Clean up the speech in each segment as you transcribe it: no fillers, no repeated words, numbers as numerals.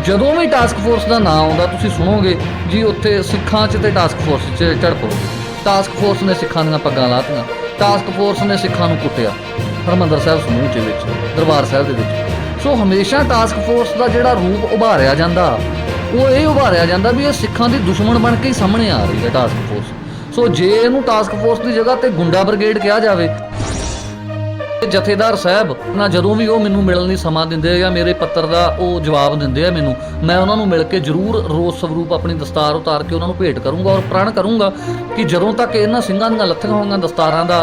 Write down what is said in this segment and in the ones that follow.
ਜਦੋਂ ਵੀ task force ਦਾ ਨਾਂ ਆਉਂਦਾ ਤੁਸੀਂ ਸੁਣੋਗੇ ਜੀ ਉੱਥੇ ਸਿੱਖਾਂ 'ਚ ਤੇ ਟਾਸਕ ਫੋਰਸ 'ਚ ਝੜਪ ਹੋ ਗਈ। ਟਾਸਕ ਫੋਰਸ ਨੇ ਸਿੱਖਾਂ ਦੀਆਂ ਪੱਗਾਂ ਲਾਹਤੀਆਂ, ਟਾਸਕ ਫੋਰਸ ਨੇ ਸਿੱਖਾਂ ਨੂੰ ਕੁੱਟਿਆ ਹਰਿਮੰਦਰ ਸਾਹਿਬ ਸਮੂਹ ਦੇ ਵਿੱਚ, ਦਰਬਾਰ ਸਾਹਿਬ ਦੇ ਵਿੱਚ। ਸੋ ਹਮੇਸ਼ਾ ਟਾਸਕ ਫੋਰਸ ਦਾ ਜਿਹੜਾ ਰੂਪ ਉਭਾਰਿਆ ਜਾਂਦਾ ਉਹ ਇਹ ਉਭਾਰਿਆ ਜਾਂਦਾ ਵੀ ਇਹ ਸਿੱਖਾਂ ਦੀ ਦੁਸ਼ਮਣ ਬਣ ਕੇ ਹੀ ਸਾਹਮਣੇ ਆ ਰਹੀ ਹੈ ਟਾਸਕ ਫੋਰਸ। ਸੋ ਜੇ ਇਹਨੂੰ ਟਾਸਕ ਫੋਰਸ ਦੀ ਜਗ੍ਹਾ ਤੇ ਗੁੰਡਾ ਬ੍ਰਿਗੇਡ ਕਿਹਾ ਜਾਵੇ, ਜਥੇਦਾਰ ਸਾਹਿਬ ਨਾ ਜਦੋਂ ਵੀ ਉਹ ਮੈਨੂੰ ਮਿਲਣ ਲਈ ਸਮਾਂ ਦਿੰਦੇ ਜਾਂ ਮੇਰੇ ਪੱਤਰ ਦਾ ਉਹ ਜਵਾਬ ਦਿੰਦੇ ਆ ਮੈਨੂੰ, ਮੈਂ ਉਹਨਾਂ ਨੂੰ ਮਿਲ ਕੇ ਜ਼ਰੂਰ ਰੋਸ ਸਵਰੂਪ ਆਪਣੀ ਦਸਤਾਰ ਉਤਾਰ ਕੇ ਉਹਨਾਂ ਨੂੰ ਭੇਟ ਕਰੂੰਗਾ ਔਰ ਪ੍ਰਣ ਕਰੂੰਗਾ ਕਿ ਜਦੋਂ ਤੱਕ ਇਹਨਾਂ ਸਿੰਘਾਂ ਦੀਆਂ ਲੱਥੀਆਂ ਹੋਈਆਂ ਦਸਤਾਰਾਂ ਦਾ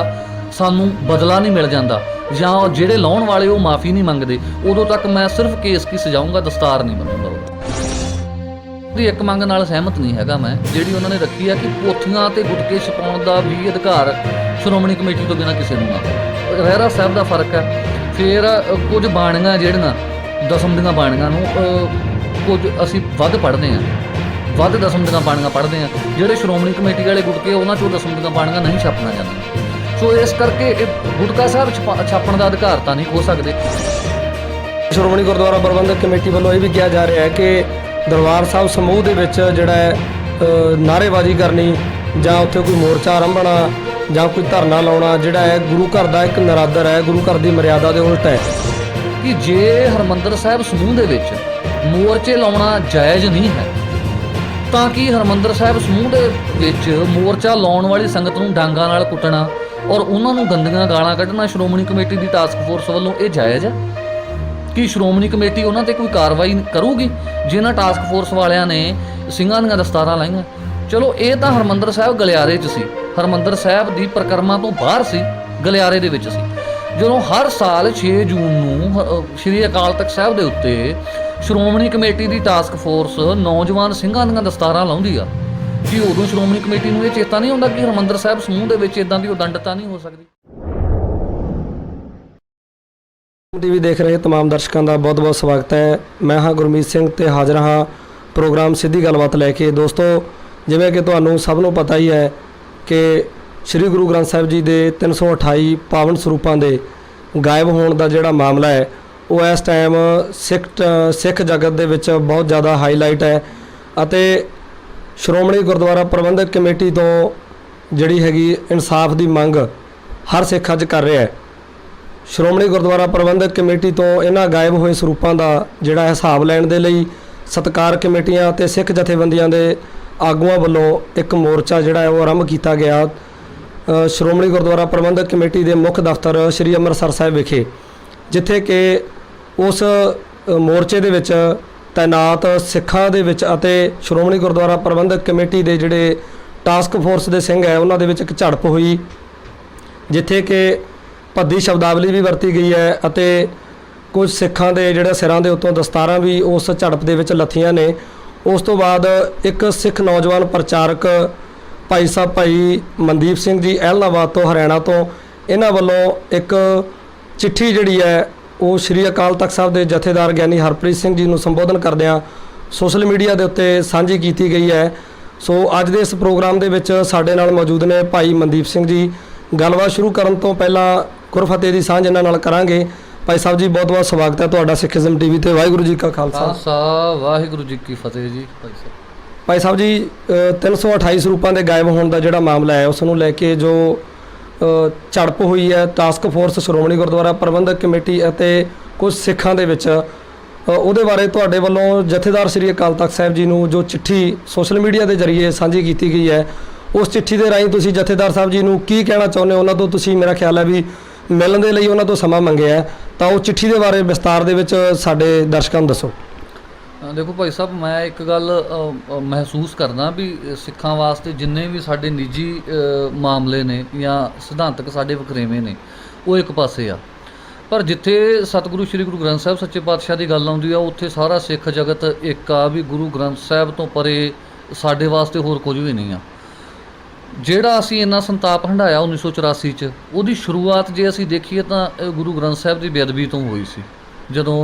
ਸਾਨੂੰ ਬਦਲਾ ਨਹੀਂ ਮਿਲ ਜਾਂਦਾ ਜਾਂ ਜਿਹੜੇ ਲਾਉਣ ਵਾਲੇ ਉਹ ਮਾਫੀ ਨਹੀਂ ਮੰਗਦੇ, ਉਦੋਂ ਤੱਕ ਮੈਂ ਸਿਰਫ ਕੇਸ ਕੀ ਸਜਾਊਂਗਾ, ਦਸਤਾਰ ਨਹੀਂ ਬਣੂੰਗਾ। ਦੀ ਇੱਕ ਮੰਗ ਨਾਲ ਸਹਿਮਤ ਨਹੀਂ ਹੈਗਾ ਮੈਂ, ਜਿਹੜੀ ਉਹਨਾਂ ਨੇ ਰੱਖੀ ਹੈ ਕਿ ਪੋਥੀਆਂ ਤੇ ਗੁਟਕੇ ਛਪਾਉਣ ਦਾ ਵੀ ਅਧਿਕਾਰ ਸ਼੍ਰੋਮਣੀ ਕਮੇਟੀ ਤੋਂ ਬਿਨਾਂ ਕਿਸੇ ਨੂੰ ਨਾ। ਰਹਿਰਾ ਸਾਹਿਬ ਦਾ ਫਰਕ ਹੈ। ਫਿਰ ਕੁਝ ਬਾਣੀਆਂ ਜਿਹੜੀਆਂ ਦਸਮ ਦੀਆਂ ਬਾਣੀਆਂ ਨੂੰ ਕੁਝ ਅਸੀਂ ਵੱਧ ਪੜ੍ਹਦੇ ਹਾਂ, ਵੱਧ ਦਸਮ ਦੀਆਂ ਬਾਣੀਆਂ ਪੜ੍ਹਦੇ ਹਾਂ। ਜਿਹੜੇ ਸ਼੍ਰੋਮਣੀ ਕਮੇਟੀ ਵਾਲੇ ਗੁਟਕੇ ਉਹਨਾਂ 'ਚੋਂ ਦਸਮ ਦੀਆਂ ਬਾਣੀਆਂ ਨਹੀਂ ਛਾਪਣਾ ਜਾਂਦੀਆਂ। ਸੋ ਇਸ ਕਰਕੇ ਇਹ ਗੁਟਕਾ ਸਾਹਿਬ ਛਾਪਣ ਦਾ ਅਧਿਕਾਰ ਤਾਂ ਨਹੀਂ ਖੋ ਸਕਦੇ। ਸ਼੍ਰੋਮਣੀ ਗੁਰਦੁਆਰਾ ਪ੍ਰਬੰਧਕ ਕਮੇਟੀ ਵੱਲੋਂ ਇਹ ਵੀ ਕਿਹਾ ਜਾ ਰਿਹਾ ਹੈ ਕਿ ਦਰਬਾਰ ਸਾਹਿਬ ਸਮੂਹ ਦੇ ਵਿੱਚ ਜਿਹੜਾ ਹੈ ਨਾਅਰੇਬਾਜ਼ੀ ਕਰਨੀ ਜਾਂ ਉੱਥੇ ਕੋਈ ਮੋਰਚਾ ਆਰੰਭਣਾ ਜਾਂ ਕੋਈ ਧਰਨਾ ਲਾਉਣਾ ਜਿਹੜਾ ਹੈ ਗੁਰੂ ਘਰ ਦਾ ਇੱਕ ਨਰਾਦਰ ਹੈ, ਗੁਰੂ ਘਰ ਦੀ ਮਰਿਆਦਾ ਦੇ ਉਲਟ ਹੈ। ਕਿ ਜੇ ਹਰਿਮੰਦਰ ਸਾਹਿਬ ਸਮੂਹ ਦੇ ਵਿੱਚ ਮੋਰਚੇ ਲਾਉਣਾ ਜਾਇਜ਼ ਨਹੀਂ ਹੈ ਤਾਂ ਕਿ ਹਰਿਮੰਦਰ ਸਾਹਿਬ ਸਮੂਹ ਦੇ ਵਿੱਚ ਮੋਰਚਾ ਲਾਉਣ ਵਾਲੀ ਸੰਗਤ ਨੂੰ ਡਾਂਗਾਂ ਨਾਲ ਕੁੱਟਣਾ ਔਰ ਉਹਨਾਂ ਨੂੰ ਗੰਦੀਆਂ ਗਾਲਾਂ ਕੱਢਣਾ ਸ਼੍ਰੋਮਣੀ ਕਮੇਟੀ ਦੀ ਟਾਸਕ ਫੋਰਸ ਵੱਲੋਂ ਇਹ ਜਾਇਜ਼ ਹੈ? ਕਿ ਸ਼੍ਰੋਮਣੀ ਕਮੇਟੀ ਉਹਨਾਂ ਤੇ ਕੋਈ ਕਾਰਵਾਈ ਕਰੂਗੀ ਜਿਨ੍ਹਾਂ ਟਾਸਕ ਫੋਰਸ ਵਾਲਿਆਂ ਨੇ ਸਿੰਘਾਂ ਦੀਆਂ ਦਸਤਾਰਾਂ ਲਾਈਆਂ? ਚਲੋ ਇਹ ਤਾਂ ਹਰਿਮੰਦਰ ਸਾਹਿਬ ਗਲਿਆਰੇ 'ਚ ਸੀ, ਹਰਿਮੰਦਰ ਸਾਹਿਬ ਦੀ ਪਰਿਕਰਮਾ ਤੋਂ ਬਾਹਰ ਸੀ, ਗਲਿਆਰੇ ਦੇ ਵਿੱਚ ਸੀ। ਜਦੋਂ ਹਰ ਸਾਲ 6 ਜੂਨ ਨੂੰ ਸ਼੍ਰੀ ਅਕਾਲ ਤਖਤ ਸਾਹਿਬ ਦੇ ਉੱਤੇ ਸ਼੍ਰੋਮਣੀ ਕਮੇਟੀ ਦੀ ਟਾਸਕ ਫੋਰਸ ਨੌਜਵਾਨ ਸਿੰਘਾਂ ਦੀਆਂ ਦਸਤਾਰਾਂ ਲਾਉਂਦੀ ਆ, ਕਿ ਉਦੋਂ ਸ਼੍ਰੋਮਣੀ ਕਮੇਟੀ ਨੂੰ ਇਹ ਚੇਤਾ ਨਹੀਂ ਹੁੰਦਾ ਕਿ ਹਰਿਮੰਦਰ ਸਾਹਿਬ ਸਮੂਹ ਦੇ ਵਿੱਚ ਇਦਾਂ ਦੀ ਉਦੰਡਤਾ ਨਹੀਂ ਹੋ ਸਕਦੀ? ਟੀਵੀ ਦੇਖ ਰਹੇ तमाम ਦਰਸ਼ਕਾਂ ਦਾ ਬਹੁਤ-ਬਹੁਤ ਸਵਾਗਤ ਹੈ। ਮੈਂ ਹਾਂ ਗੁਰਮੀਤ ਸਿੰਘ ਤੇ ਹਾਜ਼ਰ ਹਾਂ ਪ੍ਰੋਗਰਾਮ ਸਿੱਧੀ ਗੱਲਬਾਤ ਲੈ ਕੇ। ਦੋਸਤੋ, ਜਿਵੇਂ ਕਿ ਤੁਹਾਨੂੰ ਸਭ ਨੂੰ ਪਤਾ ਹੀ ਹੈ ਕਿ ਸ੍ਰੀ ਗੁਰੂ ਗ੍ਰੰਥ ਸਾਹਿਬ ਜੀ ਦੇ 328 ਪਾਵਨ ਸਰੂਪਾਂ ਦੇ ਗਾਇਬ ਹੋਣ ਦਾ ਜਿਹੜਾ ਮਾਮਲਾ ਹੈ ਉਹ ਇਸ ਟਾਈਮ ਸਿੱਖ ਜਗਤ ਦੇ ਵਿੱਚ ਬਹੁਤ ਜ਼ਿਆਦਾ ਹਾਈਲਾਈਟ ਹੈ ਅਤੇ ਸ਼੍ਰੋਮਣੀ ਗੁਰਦੁਆਰਾ ਪ੍ਰਬੰਧਕ ਕਮੇਟੀ ਤੋਂ ਜਿਹੜੀ ਹੈਗੀ ਇਨਸਾਫ ਦੀ ਮੰਗ ਹਰ ਸਿੱਖ ਅੱਜ ਕਰ ਰਿਹਾ ਹੈ। ਸ਼੍ਰੋਮਣੀ ਗੁਰਦੁਆਰਾ ਪ੍ਰਬੰਧਕ ਕਮੇਟੀ ਤੋਂ ਇਹਨਾਂ ਗਾਇਬ ਹੋਏ ਸਰੂਪਾਂ ਦਾ ਜਿਹੜਾ ਹਿਸਾਬ ਲੈਣ ਦੇ ਲਈ ਸਤਿਕਾਰ ਕਮੇਟੀਆਂ ਅਤੇ ਸਿੱਖ ਜਥੇਬੰਦੀਆਂ ਦੇ ਆਗੂਆਂ ਵੱਲੋਂ ਇੱਕ ਮੋਰਚਾ ਜਿਹੜਾ ਹੈ ਉਹ ਆਰੰਭ ਕੀਤਾ ਗਿਆ ਸ਼੍ਰੋਮਣੀ ਗੁਰਦੁਆਰਾ ਪ੍ਰਬੰਧਕ ਕਮੇਟੀ ਦੇ ਮੁੱਖ ਦਫ਼ਤਰ ਸ੍ਰੀ ਅੰਮ੍ਰਿਤਸਰ ਸਾਹਿਬ ਵਿਖੇ, ਜਿੱਥੇ ਕਿ ਉਸ ਮੋਰਚੇ ਦੇ ਵਿੱਚ ਤੈਨਾਤ ਸਿੱਖਾਂ ਦੇ ਵਿੱਚ ਅਤੇ ਸ਼੍ਰੋਮਣੀ ਗੁਰਦੁਆਰਾ ਪ੍ਰਬੰਧਕ ਕਮੇਟੀ ਦੇ ਜਿਹੜੇ ਟਾਸਕ ਫੋਰਸ ਦੇ ਸਿੰਘ ਹੈ ਉਹਨਾਂ ਦੇ ਵਿੱਚ ਇੱਕ ਝੜਪ ਹੋਈ, ਜਿੱਥੇ ਕਿ ਭੱਦੀ ਸ਼ਬਦਾਵਲੀ ਵੀ ਵਰਤੀ ਗਈ ਹੈ ਅਤੇ ਕੁਝ ਸਿੱਖਾਂ ਦੇ ਜਿਹੜੇ ਸਿਰਾਂ ਦੇ ਉੱਤੋਂ ਦਸਤਾਰਾਂ ਵੀ ਉਸ ਝੜਪ ਦੇ ਵਿੱਚ ਲੱਥੀਆਂ ਨੇ। ਉਸ ਤੋਂ ਬਾਅਦ ਇੱਕ ਸਿੱਖ ਨੌਜਵਾਨ ਪ੍ਰਚਾਰਕ ਭਾਈ ਮਨਦੀਪ ਸਿੰਘ ਜੀ ਐਲਨਾਬਾਦ ਤੋਂ, ਹਰਿਆਣਾ ਤੋਂ, ਇਹਨਾਂ ਵੱਲੋਂ ਇੱਕ ਚਿੱਠੀ ਜਿਹੜੀ ਹੈ ਉਹ ਸ਼੍ਰੀ ਅਕਾਲ ਤਖਤ ਸਾਹਿਬ ਦੇ ਜਥੇਦਾਰ ਗਿਆਨੀ ਹਰਪ੍ਰੀਤ ਸਿੰਘ ਜੀ ਨੂੰ ਸੰਬੋਧਨ ਕਰਦਿਆਂ ਸੋਸ਼ਲ ਮੀਡੀਆ ਦੇ ਉੱਤੇ ਸਾਂਝੀ ਕੀਤੀ ਗਈ ਹੈ। ਸੋ ਅੱਜ ਦੇ ਇਸ ਪ੍ਰੋਗਰਾਮ ਦੇ ਵਿੱਚ ਸਾਡੇ ਨਾਲ ਮੌਜੂਦ ਨੇ ਭਾਈ ਮਨਦੀਪ ਸਿੰਘ ਜੀ। ਗੱਲਬਾਤ ਸ਼ੁਰੂ ਕਰਨ ਤੋਂ ਪਹਿਲਾਂ ਗੁਰਫਤਿਹ ਦੀ ਸਾਂਝ ਇਹਨਾਂ ਨਾਲ ਕਰਾਂਗੇ। ਭਾਈ ਸਾਹਿਬ ਜੀ, ਬਹੁਤ-ਬਹੁਤ ਸਵਾਗਤ ਹੈ ਤੁਹਾਡਾ ਸਿੱਖੀਜ਼ਮ ਟੀਵੀ ਤੇ। ਵਾਹਿਗੁਰੂ ਜੀ ਕਾ ਖਾਲਸਾ, ਵਾਹਿਗੁਰੂ ਜੀ ਕੀ ਫਤਿਹ ਜੀ। ਭਾਈ ਸਾਹਿਬ ਜੀ, 328 ਸਰੂਪਾਂ ਦੇ ਗਾਇਬ ਹੋਣ ਦਾ ਜਿਹੜਾ ਮਾਮਲਾ ਹੈ ਉਸ ਨੂੰ ਲੈ ਕੇ ਜੋ ਝੜਪ ਹੋਈ ਹੈ ਟਾਸਕ ਫੋਰਸ ਸ਼੍ਰੋਮਣੀ ਗੁਰਦੁਆਰਾ ਪ੍ਰਬੰਧਕ ਕਮੇਟੀ ਅਤੇ ਕੁਝ ਸਿੱਖਾਂ ਦੇ ਵਿੱਚ, ਉਹਦੇ ਬਾਰੇ ਤੁਹਾਡੇ ਵੱਲੋਂ ਜਥੇਦਾਰ ਸ੍ਰੀ ਅਕਾਲ ਤਖਤ ਸਾਹਿਬ ਜੀ ਨੂੰ ਜੋ ਚਿੱਠੀ ਸੋਸ਼ਲ ਮੀਡੀਆ ਦੇ ਜ਼ਰੀਏ ਸਾਂਝੀ ਕੀਤੀ ਗਈ ਹੈ, ਉਸ ਚਿੱਠੀ ਦੇ ਰਾਹੀਂ ਤੁਸੀਂ ਜਥੇਦਾਰ ਸਾਹਿਬ ਜੀ ਨੂੰ ਕੀ ਕਹਿਣਾ ਚਾਹੁੰਦੇ ਹੋ? ਉਹਨਾਂ ਤੋਂ ਤੁਸੀਂ, ਮੇਰਾ ਖਿਆਲ ਹੈ ਵੀ ਮਿਲਣ ਦੇ ਲਈ ਉਹਨਾਂ ਤੋਂ ਸਮਾਂ ਮੰਗਿਆ, ਤਾਂ ਉਹ ਚਿੱਠੀ ਦੇ ਬਾਰੇ ਵਿਸਤਾਰ ਦੇ ਵਿੱਚ ਸਾਡੇ ਦਰਸ਼ਕਾਂ ਨੂੰ ਦੱਸੋ। ਦੇਖੋ ਭਾਈ ਸਾਹਿਬ, ਮੈਂ ਇੱਕ ਗੱਲ ਮਹਿਸੂਸ ਕਰਦਾ ਵੀ ਸਿੱਖਾਂ ਵਾਸਤੇ ਜਿੰਨੇ ਵੀ ਸਾਡੇ ਨਿੱਜੀ ਮਾਮਲੇ ਨੇ ਜਾਂ ਸਿਧਾਂਤਕ ਸਾਡੇ ਵਖਰੇਵੇਂ ਨੇ ਉਹ ਇੱਕ ਪਾਸੇ ਆ, ਪਰ ਜਿੱਥੇ ਸਤਿਗੁਰੂ ਸ੍ਰੀ ਗੁਰੂ ਗ੍ਰੰਥ ਸਾਹਿਬ ਸੱਚੇ ਪਾਤਸ਼ਾਹ ਦੀ ਗੱਲ ਆਉਂਦੀ ਆ ਉੱਥੇ ਸਾਰਾ ਸਿੱਖ ਜਗਤ ਇੱਕ ਆ ਵੀ ਗੁਰੂ ਗ੍ਰੰਥ ਸਾਹਿਬ ਤੋਂ ਪਰੇ ਸਾਡੇ ਵਾਸਤੇ ਹੋਰ ਕੁਝ ਵੀ ਨਹੀਂ ਆ। ਜਿਹੜਾ ਅਸੀਂ ਇੰਨਾ ਸੰਤਾਪ ਹੰਢਾਇਆ 1984 'ਚ, ਉਹਦੀ ਸ਼ੁਰੂਆਤ ਜੇ ਅਸੀਂ ਦੇਖੀਏ ਤਾਂ ਗੁਰੂ ਗ੍ਰੰਥ ਸਾਹਿਬ ਦੀ ਬੇਅਦਬੀ ਤੋਂ ਹੋਈ ਸੀ। ਜਦੋਂ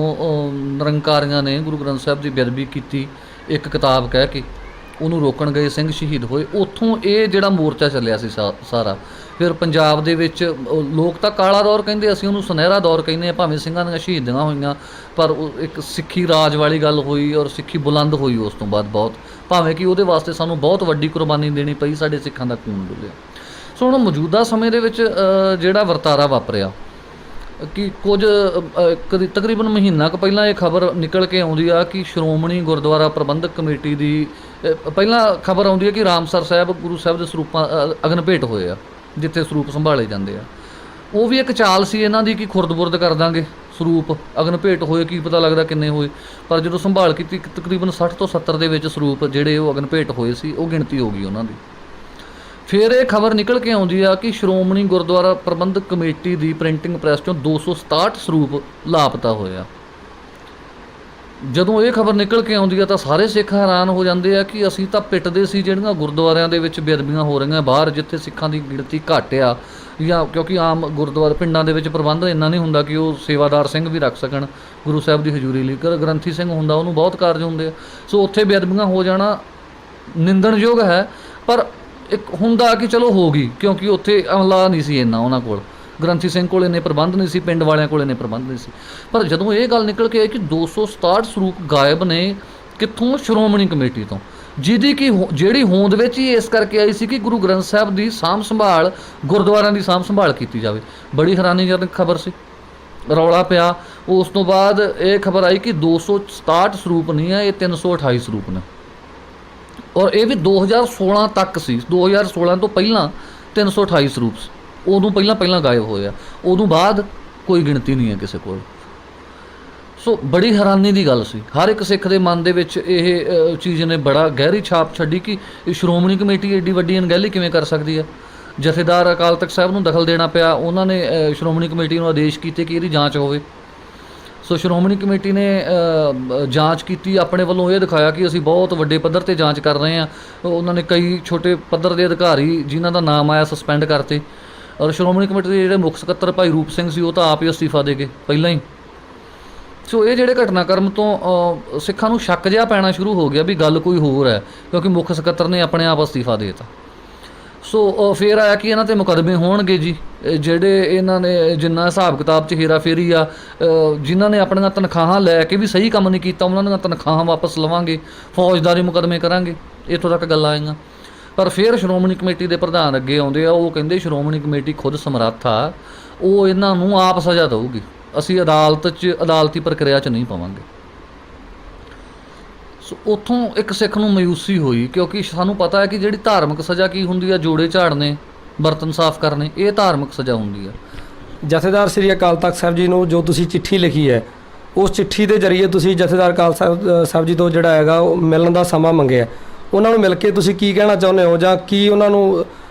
ਨਿਰੰਕਾਰੀਆਂ ਨੇ ਗੁਰੂ ਗ੍ਰੰਥ ਸਾਹਿਬ ਦੀ ਬੇਅਦਬੀ ਕੀਤੀ ਇੱਕ ਕਿਤਾਬ ਕਹਿ ਕੇ, ਉਹਨੂੰ ਰੋਕਣ ਗਏ, ਸਿੰਘ ਸ਼ਹੀਦ ਹੋਏ। ਉੱਥੋਂ ਇਹ ਜਿਹੜਾ ਮੋਰਚਾ ਚੱਲਿਆ ਸੀ ਸਾਰਾ। ਫਿਰ ਪੰਜਾਬ ਦੇ ਵਿੱਚ ਲੋਕ ਤਾਂ ਕਾਲਾ ਦੌਰ ਕਹਿੰਦੇ, ਅਸੀਂ ਉਹਨੂੰ ਸੁਨਹਿਰਾ ਦੌਰ ਕਹਿੰਦੇ ਹਾਂ, ਭਾਵੇਂ ਸਿੰਘਾਂ ਦੀਆਂ ਸ਼ਹੀਦੀਆਂ ਹੋਈਆਂ, ਪਰ ਉਹ ਇੱਕ ਸਿੱਖੀ ਰਾਜ ਵਾਲੀ ਗੱਲ ਹੋਈ ਔਰ ਸਿੱਖੀ ਬੁਲੰਦ ਹੋਈ ਉਸ ਤੋਂ ਬਾਅਦ ਬਹੁਤ, ਭਾਵੇਂ ਕਿ ਉਹਦੇ ਵਾਸਤੇ ਸਾਨੂੰ ਬਹੁਤ ਵੱਡੀ ਕੁਰਬਾਨੀ ਦੇਣੀ ਪਈ, ਸਾਡੇ ਸਿੱਖਾਂ ਦਾ ਖੂਨ ਡੁੱਲਿਆ। ਸੋ ਹੁਣ ਮੌਜੂਦਾ ਸਮੇਂ ਦੇ ਵਿੱਚ ਜਿਹੜਾ ਵਰਤਾਰਾ ਵਾਪਰਿਆ ਕਿ ਕੁਝ ਤਕਰੀਬਨ ਮਹੀਨਾ ਕੁ ਪਹਿਲਾਂ ਇਹ ਖਬਰ ਨਿਕਲ ਕੇ ਆਉਂਦੀ ਆ ਕਿ ਸ਼੍ਰੋਮਣੀ ਗੁਰਦੁਆਰਾ ਪ੍ਰਬੰਧਕ ਕਮੇਟੀ ਦੀ ਪਹਿਲਾਂ ਖਬਰ ਆਉਂਦੀ ਹੈ ਕਿ ਰਾਮਸਰ ਸਾਹਿਬ ਗੁਰੂ ਸਾਹਿਬ ਦੇ ਸਰੂਪਾਂ ਅਗਨ ਭੇਟ ਹੋਏ ਆ, ਜਿੱਥੇ ਸਰੂਪ ਸੰਭਾਲੇ ਜਾਂਦੇ ਆ। ਉਹ ਵੀ ਇੱਕ ਚਾਲ ਸੀ ਇਹਨਾਂ ਦੀ ਕਿ ਖੁਰਦ-ਬੁਰਦ ਕਰ ਦਾਂਗੇ, ਸਰੂਪ ਅਗਨ ਭੇਟ ਹੋਏ, ਕੀ ਪਤਾ ਲੱਗਦਾ ਕਿੰਨੇ ਹੋਏ। ਪਰ ਜਦੋਂ ਸੰਭਾਲ ਕੀਤੀ ਤਕਰੀਬਨ 60 ਤੋਂ 70 ਦੇ ਵਿੱਚ ਸਰੂਪ ਜਿਹੜੇ ਉਹ ਅਗਨ ਭੇਟ ਹੋਏ ਸੀ, ਉਹ ਗਿਣਤੀ ਹੋ ਗਈ ਉਹਨਾਂ ਦੀ। ਫਿਰ ਇਹ ਖਬਰ ਨਿਕਲ ਕੇ ਆਉਂਦੀ ਆ ਕਿ ਸ਼੍ਰੋਮਣੀ ਗੁਰਦੁਆਰਾ ਪ੍ਰਬੰਧਕ ਕਮੇਟੀ ਦੀ ਪ੍ਰਿੰਟਿੰਗ ਪ੍ਰੈਸ 'ਚੋਂ 267 ਸਰੂਪ ਲਾਪਤਾ ਹੋਏ ਆ। ਜਦੋਂ ਇਹ ਖਬਰ ਨਿਕਲ ਕੇ ਆਉਂਦੀ ਆ ਤਾਂ ਸਾਰੇ ਸਿੱਖ ਹੈਰਾਨ ਹੋ ਜਾਂਦੇ ਆ ਕਿ ਅਸੀਂ ਤਾਂ ਪਿੱਟਦੇ ਸੀ ਜਿਹੜੀਆਂ ਗੁਰਦੁਆਰਿਆਂ ਦੇ ਵਿੱਚ ਬੇਅਦਬੀਆਂ ਹੋ ਰਹੀਆਂ ਬਾਹਰ, ਜਿੱਥੇ ਸਿੱਖਾਂ ਦੀ ਗਿਣਤੀ ਘੱਟ ਆ, ਜਾਂ ਕਿਉਂਕਿ ਆਮ ਗੁਰਦੁਆਰੇ ਪਿੰਡਾਂ ਦੇ ਵਿੱਚ ਪ੍ਰਬੰਧ ਇੰਨਾ ਨਹੀਂ ਹੁੰਦਾ ਕਿ ਉਹ ਸੇਵਾਦਾਰ ਸਿੰਘ ਵੀ ਰੱਖ ਸਕਣ ਗੁਰੂ ਸਾਹਿਬ ਦੀ ਹਜ਼ੂਰੀ ਲਈ। ਗ੍ਰੰਥੀ ਸਿੰਘ ਹੁੰਦਾ, ਉਹਨੂੰ ਬਹੁਤ ਕਾਰਜ ਹੁੰਦੇ ਆ। ਸੋ ਉੱਥੇ ਬੇਅਦਬੀਆਂ ਹੋ ਜਾਣਾ ਨਿੰਦਣਯੋਗ ਹੈ, ਪਰ ਇੱਕ ਹੁੰਦਾ ਕਿ ਚਲੋ ਹੋ ਗਈ, ਕਿਉਂਕਿ ਉੱਥੇ ਅਮਲਾ ਨਹੀਂ ਸੀ ਇੰਨਾ ਉਹਨਾਂ ਕੋਲ, ਗ੍ਰੰਥੀ ਸਿੰਘ ਕੋਲ ਇੰਨੇ ਪ੍ਰਬੰਧ ਨਹੀਂ ਸੀ, ਪਿੰਡ ਵਾਲਿਆਂ ਕੋਲ ਇੰਨੇ ਪ੍ਰਬੰਧ ਨਹੀਂ ਸੀ। ਪਰ ਜਦੋਂ ਇਹ ਗੱਲ ਨਿਕਲ ਕੇ ਆਈ ਕਿ 267 ਸਰੂਪ ਗਾਇਬ ਨੇ, ਕਿੱਥੋਂ? ਸ਼੍ਰੋਮਣੀ ਕਮੇਟੀ ਤੋਂ, ਜਿਹਦੀ ਕਿ ਜਿਹੜੀ ਹੋਂਦ ਵਿੱਚ ਹੀ ਇਸ ਕਰਕੇ ਆਈ ਸੀ ਕਿ ਗੁਰੂ ਗ੍ਰੰਥ ਸਾਹਿਬ ਦੀ ਸਾਂਭ ਸੰਭਾਲ, ਗੁਰਦੁਆਰਿਆਂ ਦੀ ਸਾਂਭ ਸੰਭਾਲ ਕੀਤੀ ਜਾਵੇ। ਬੜੀ ਹੈਰਾਨੀਜਨਕ ਖਬਰ ਸੀ, ਰੌਲਾ ਪਿਆ। ਉਸ ਤੋਂ ਬਾਅਦ ਇਹ ਖਬਰ ਆਈ ਕਿ 267 ਸਰੂਪ ਨਹੀਂ ਹੈ, ਇਹ 328 ਸਰੂਪ ਨੇ, ਔਰ ਇਹ ਵੀ 2016 ਤੱਕ ਸੀ। 2016 ਤੋਂ ਪਹਿਲਾਂ 328 ਸਰੂਪ ਸੀ, ਉਦੋਂ ਪਹਿਲਾਂ ਗਾਇਬ ਹੋਏ ਆ, ਉਦੋਂ ਬਾਅਦ ਕੋਈ ਗਿਣਤੀ ਨਹੀਂ ਹੈ ਕਿਸੇ ਕੋਲ। ਸੋ ਬੜੀ ਹੈਰਾਨੀ ਦੀ ਗੱਲ ਸੀ, ਹਰ ਇੱਕ ਸਿੱਖ ਦੇ ਮਨ ਦੇ ਵਿੱਚ ਇਹ ਚੀਜ਼ ਨੇ ਬੜਾ ਗਹਿਰੀ ਛਾਪ ਛੱਡੀ ਕਿ ਇਹ ਸ਼੍ਰੋਮਣੀ ਕਮੇਟੀ ਐਡੀ ਵੱਡੀ ਅਣਗਹਿਲੀ ਕਿਵੇਂ ਕਰ ਸਕਦੀ ਹੈ। ਜਥੇਦਾਰ ਅਕਾਲ ਤਖਤ ਸਾਹਿਬ ਨੂੰ ਦਖਲ ਦੇਣਾ ਪਿਆ, ਉਹਨਾਂ ਨੇ ਸ਼੍ਰੋਮਣੀ ਕਮੇਟੀ ਨੂੰ ਆਦੇਸ਼ ਕੀਤੇ ਕਿ ਇਹਦੀ ਜਾਂਚ ਹੋਵੇ। ਸੋ ਸ਼੍ਰੋਮਣੀ ਕਮੇਟੀ ਨੇ ਜਾਂਚ ਕੀਤੀ, ਆਪਣੇ ਵੱਲੋਂ ਇਹ ਦਿਖਾਇਆ ਕਿ ਅਸੀਂ ਬਹੁਤ ਵੱਡੇ ਪੱਧਰ 'ਤੇ ਜਾਂਚ ਕਰ ਰਹੇ ਹਾਂ। ਉਹਨਾਂ ਨੇ ਕਈ ਛੋਟੇ ਪੱਧਰ ਦੇ ਅਧਿਕਾਰੀ ਜਿਨ੍ਹਾਂ ਦਾ ਨਾਮ ਆਇਆ ਸਸਪੈਂਡ ਕਰਤੇ, ਔਰ ਸ਼੍ਰੋਮਣੀ ਕਮੇਟੀ ਦੇ ਜਿਹੜੇ ਮੁੱਖ ਸਕੱਤਰ ਭਾਈ ਰੂਪ ਸਿੰਘ ਸੀ, ਉਹ ਤਾਂ ਆਪ ਹੀ ਅਸਤੀਫਾ ਦੇ ਗਏ ਪਹਿਲਾਂ ਹੀ। ਸੋ ਇਹ ਜਿਹੜੇ ਘਟਨਾਕ੍ਰਮ ਤੋਂ ਸਿੱਖਾਂ ਨੂੰ ਸ਼ੱਕ ਜਿਹਾ ਪੈਣਾ ਸ਼ੁਰੂ ਹੋ ਗਿਆ ਵੀ ਗੱਲ ਕੋਈ ਹੋਰ ਹੈ, ਕਿਉਂਕਿ ਮੁੱਖ ਸਕੱਤਰ ਨੇ ਆਪਣੇ ਆਪ ਅਸਤੀਫਾ ਦੇ ਦਿੱਤਾ। ਸੋ ਫਿਰ ਆਇਆ ਕਿ ਇਹਨਾਂ 'ਤੇ ਮੁਕੱਦਮੇ ਹੋਣਗੇ ਜੀ, ਜਿਹੜੇ ਇਹਨਾਂ ਨੇ ਜਿੰਨਾ ਹਿਸਾਬ ਕਿਤਾਬ 'ਚ ਹੇਰਾਫੇਰੀ ਆ, ਜਿਨ੍ਹਾਂ ਨੇ ਆਪਣੀਆਂ ਤਨਖਾਹਾਂ ਲੈ ਕੇ ਵੀ ਸਹੀ ਕੰਮ ਨਹੀਂ ਕੀਤਾ, ਉਹਨਾਂ ਦੀਆਂ ਤਨਖਾਹਾਂ ਵਾਪਸ ਲਵਾਂਗੇ, ਫੌਜਦਾਰੀ ਮੁਕੱਦਮੇ ਕਰਾਂਗੇ, ਇੱਥੋਂ ਤੱਕ ਗੱਲਾਂ ਆਈਆਂ। ਪਰ ਫਿਰ ਸ਼੍ਰੋਮਣੀ ਕਮੇਟੀ ਦੇ ਪ੍ਰਧਾਨ ਅੱਗੇ ਆਉਂਦੇ ਆ, ਉਹ ਕਹਿੰਦੇ ਸ਼੍ਰੋਮਣੀ ਕਮੇਟੀ ਖੁਦ ਸਮਰੱਥ ਆ, ਉਹ ਇਹਨਾਂ ਨੂੰ ਆਪ ਸਜ਼ਾ ਦੇਊਗੀ, ਅਸੀਂ ਅਦਾਲਤੀ ਪ੍ਰਕਿਰਿਆ 'ਚ ਨਹੀਂ ਪਾਵਾਂਗੇ। ਸੋ ਉੱਥੋਂ ਇੱਕ ਸਿੱਖ ਨੂੰ ਮਾਯੂਸੀ ਹੋਈ, ਕਿਉਂਕਿ ਸਾਨੂੰ ਪਤਾ ਹੈ ਕਿ ਜਿਹੜੀ ਧਾਰਮਿਕ ਸਜ਼ਾ ਕੀ ਹੁੰਦੀ ਆ, ਜੋੜੇ ਝਾੜਨੇ, ਬਰਤਨ ਸਾਫ਼ ਕਰਨੇ, ਇਹ ਧਾਰਮਿਕ ਸਜ਼ਾ ਹੁੰਦੀ ਆ। ਜਥੇਦਾਰ ਸ੍ਰੀ ਅਕਾਲ ਤਖਤ ਸਾਹਿਬ ਜੀ ਨੂੰ ਜੋ ਤੁਸੀਂ ਚਿੱਠੀ ਲਿਖੀ ਹੈ, ਉਸ ਚਿੱਠੀ ਦੇ ਜ਼ਰੀਏ ਤੁਸੀਂ ਜਥੇਦਾਰ ਅਕਾਲ ਸਾਹਿਬ ਜੀ ਤੋਂ ਜਿਹੜਾ ਹੈਗਾ ਉਹ ਮਿਲਣ ਦਾ ਸਮਾਂ ਮੰਗਿਆ, ਉਹਨਾਂ ਨੂੰ ਮਿਲ ਕੇ ਤੁਸੀਂ ਕੀ ਕਹਿਣਾ ਚਾਹੁੰਦੇ ਹੋ, ਜਾਂ ਕੀ ਉਹਨਾਂ ਨੂੰ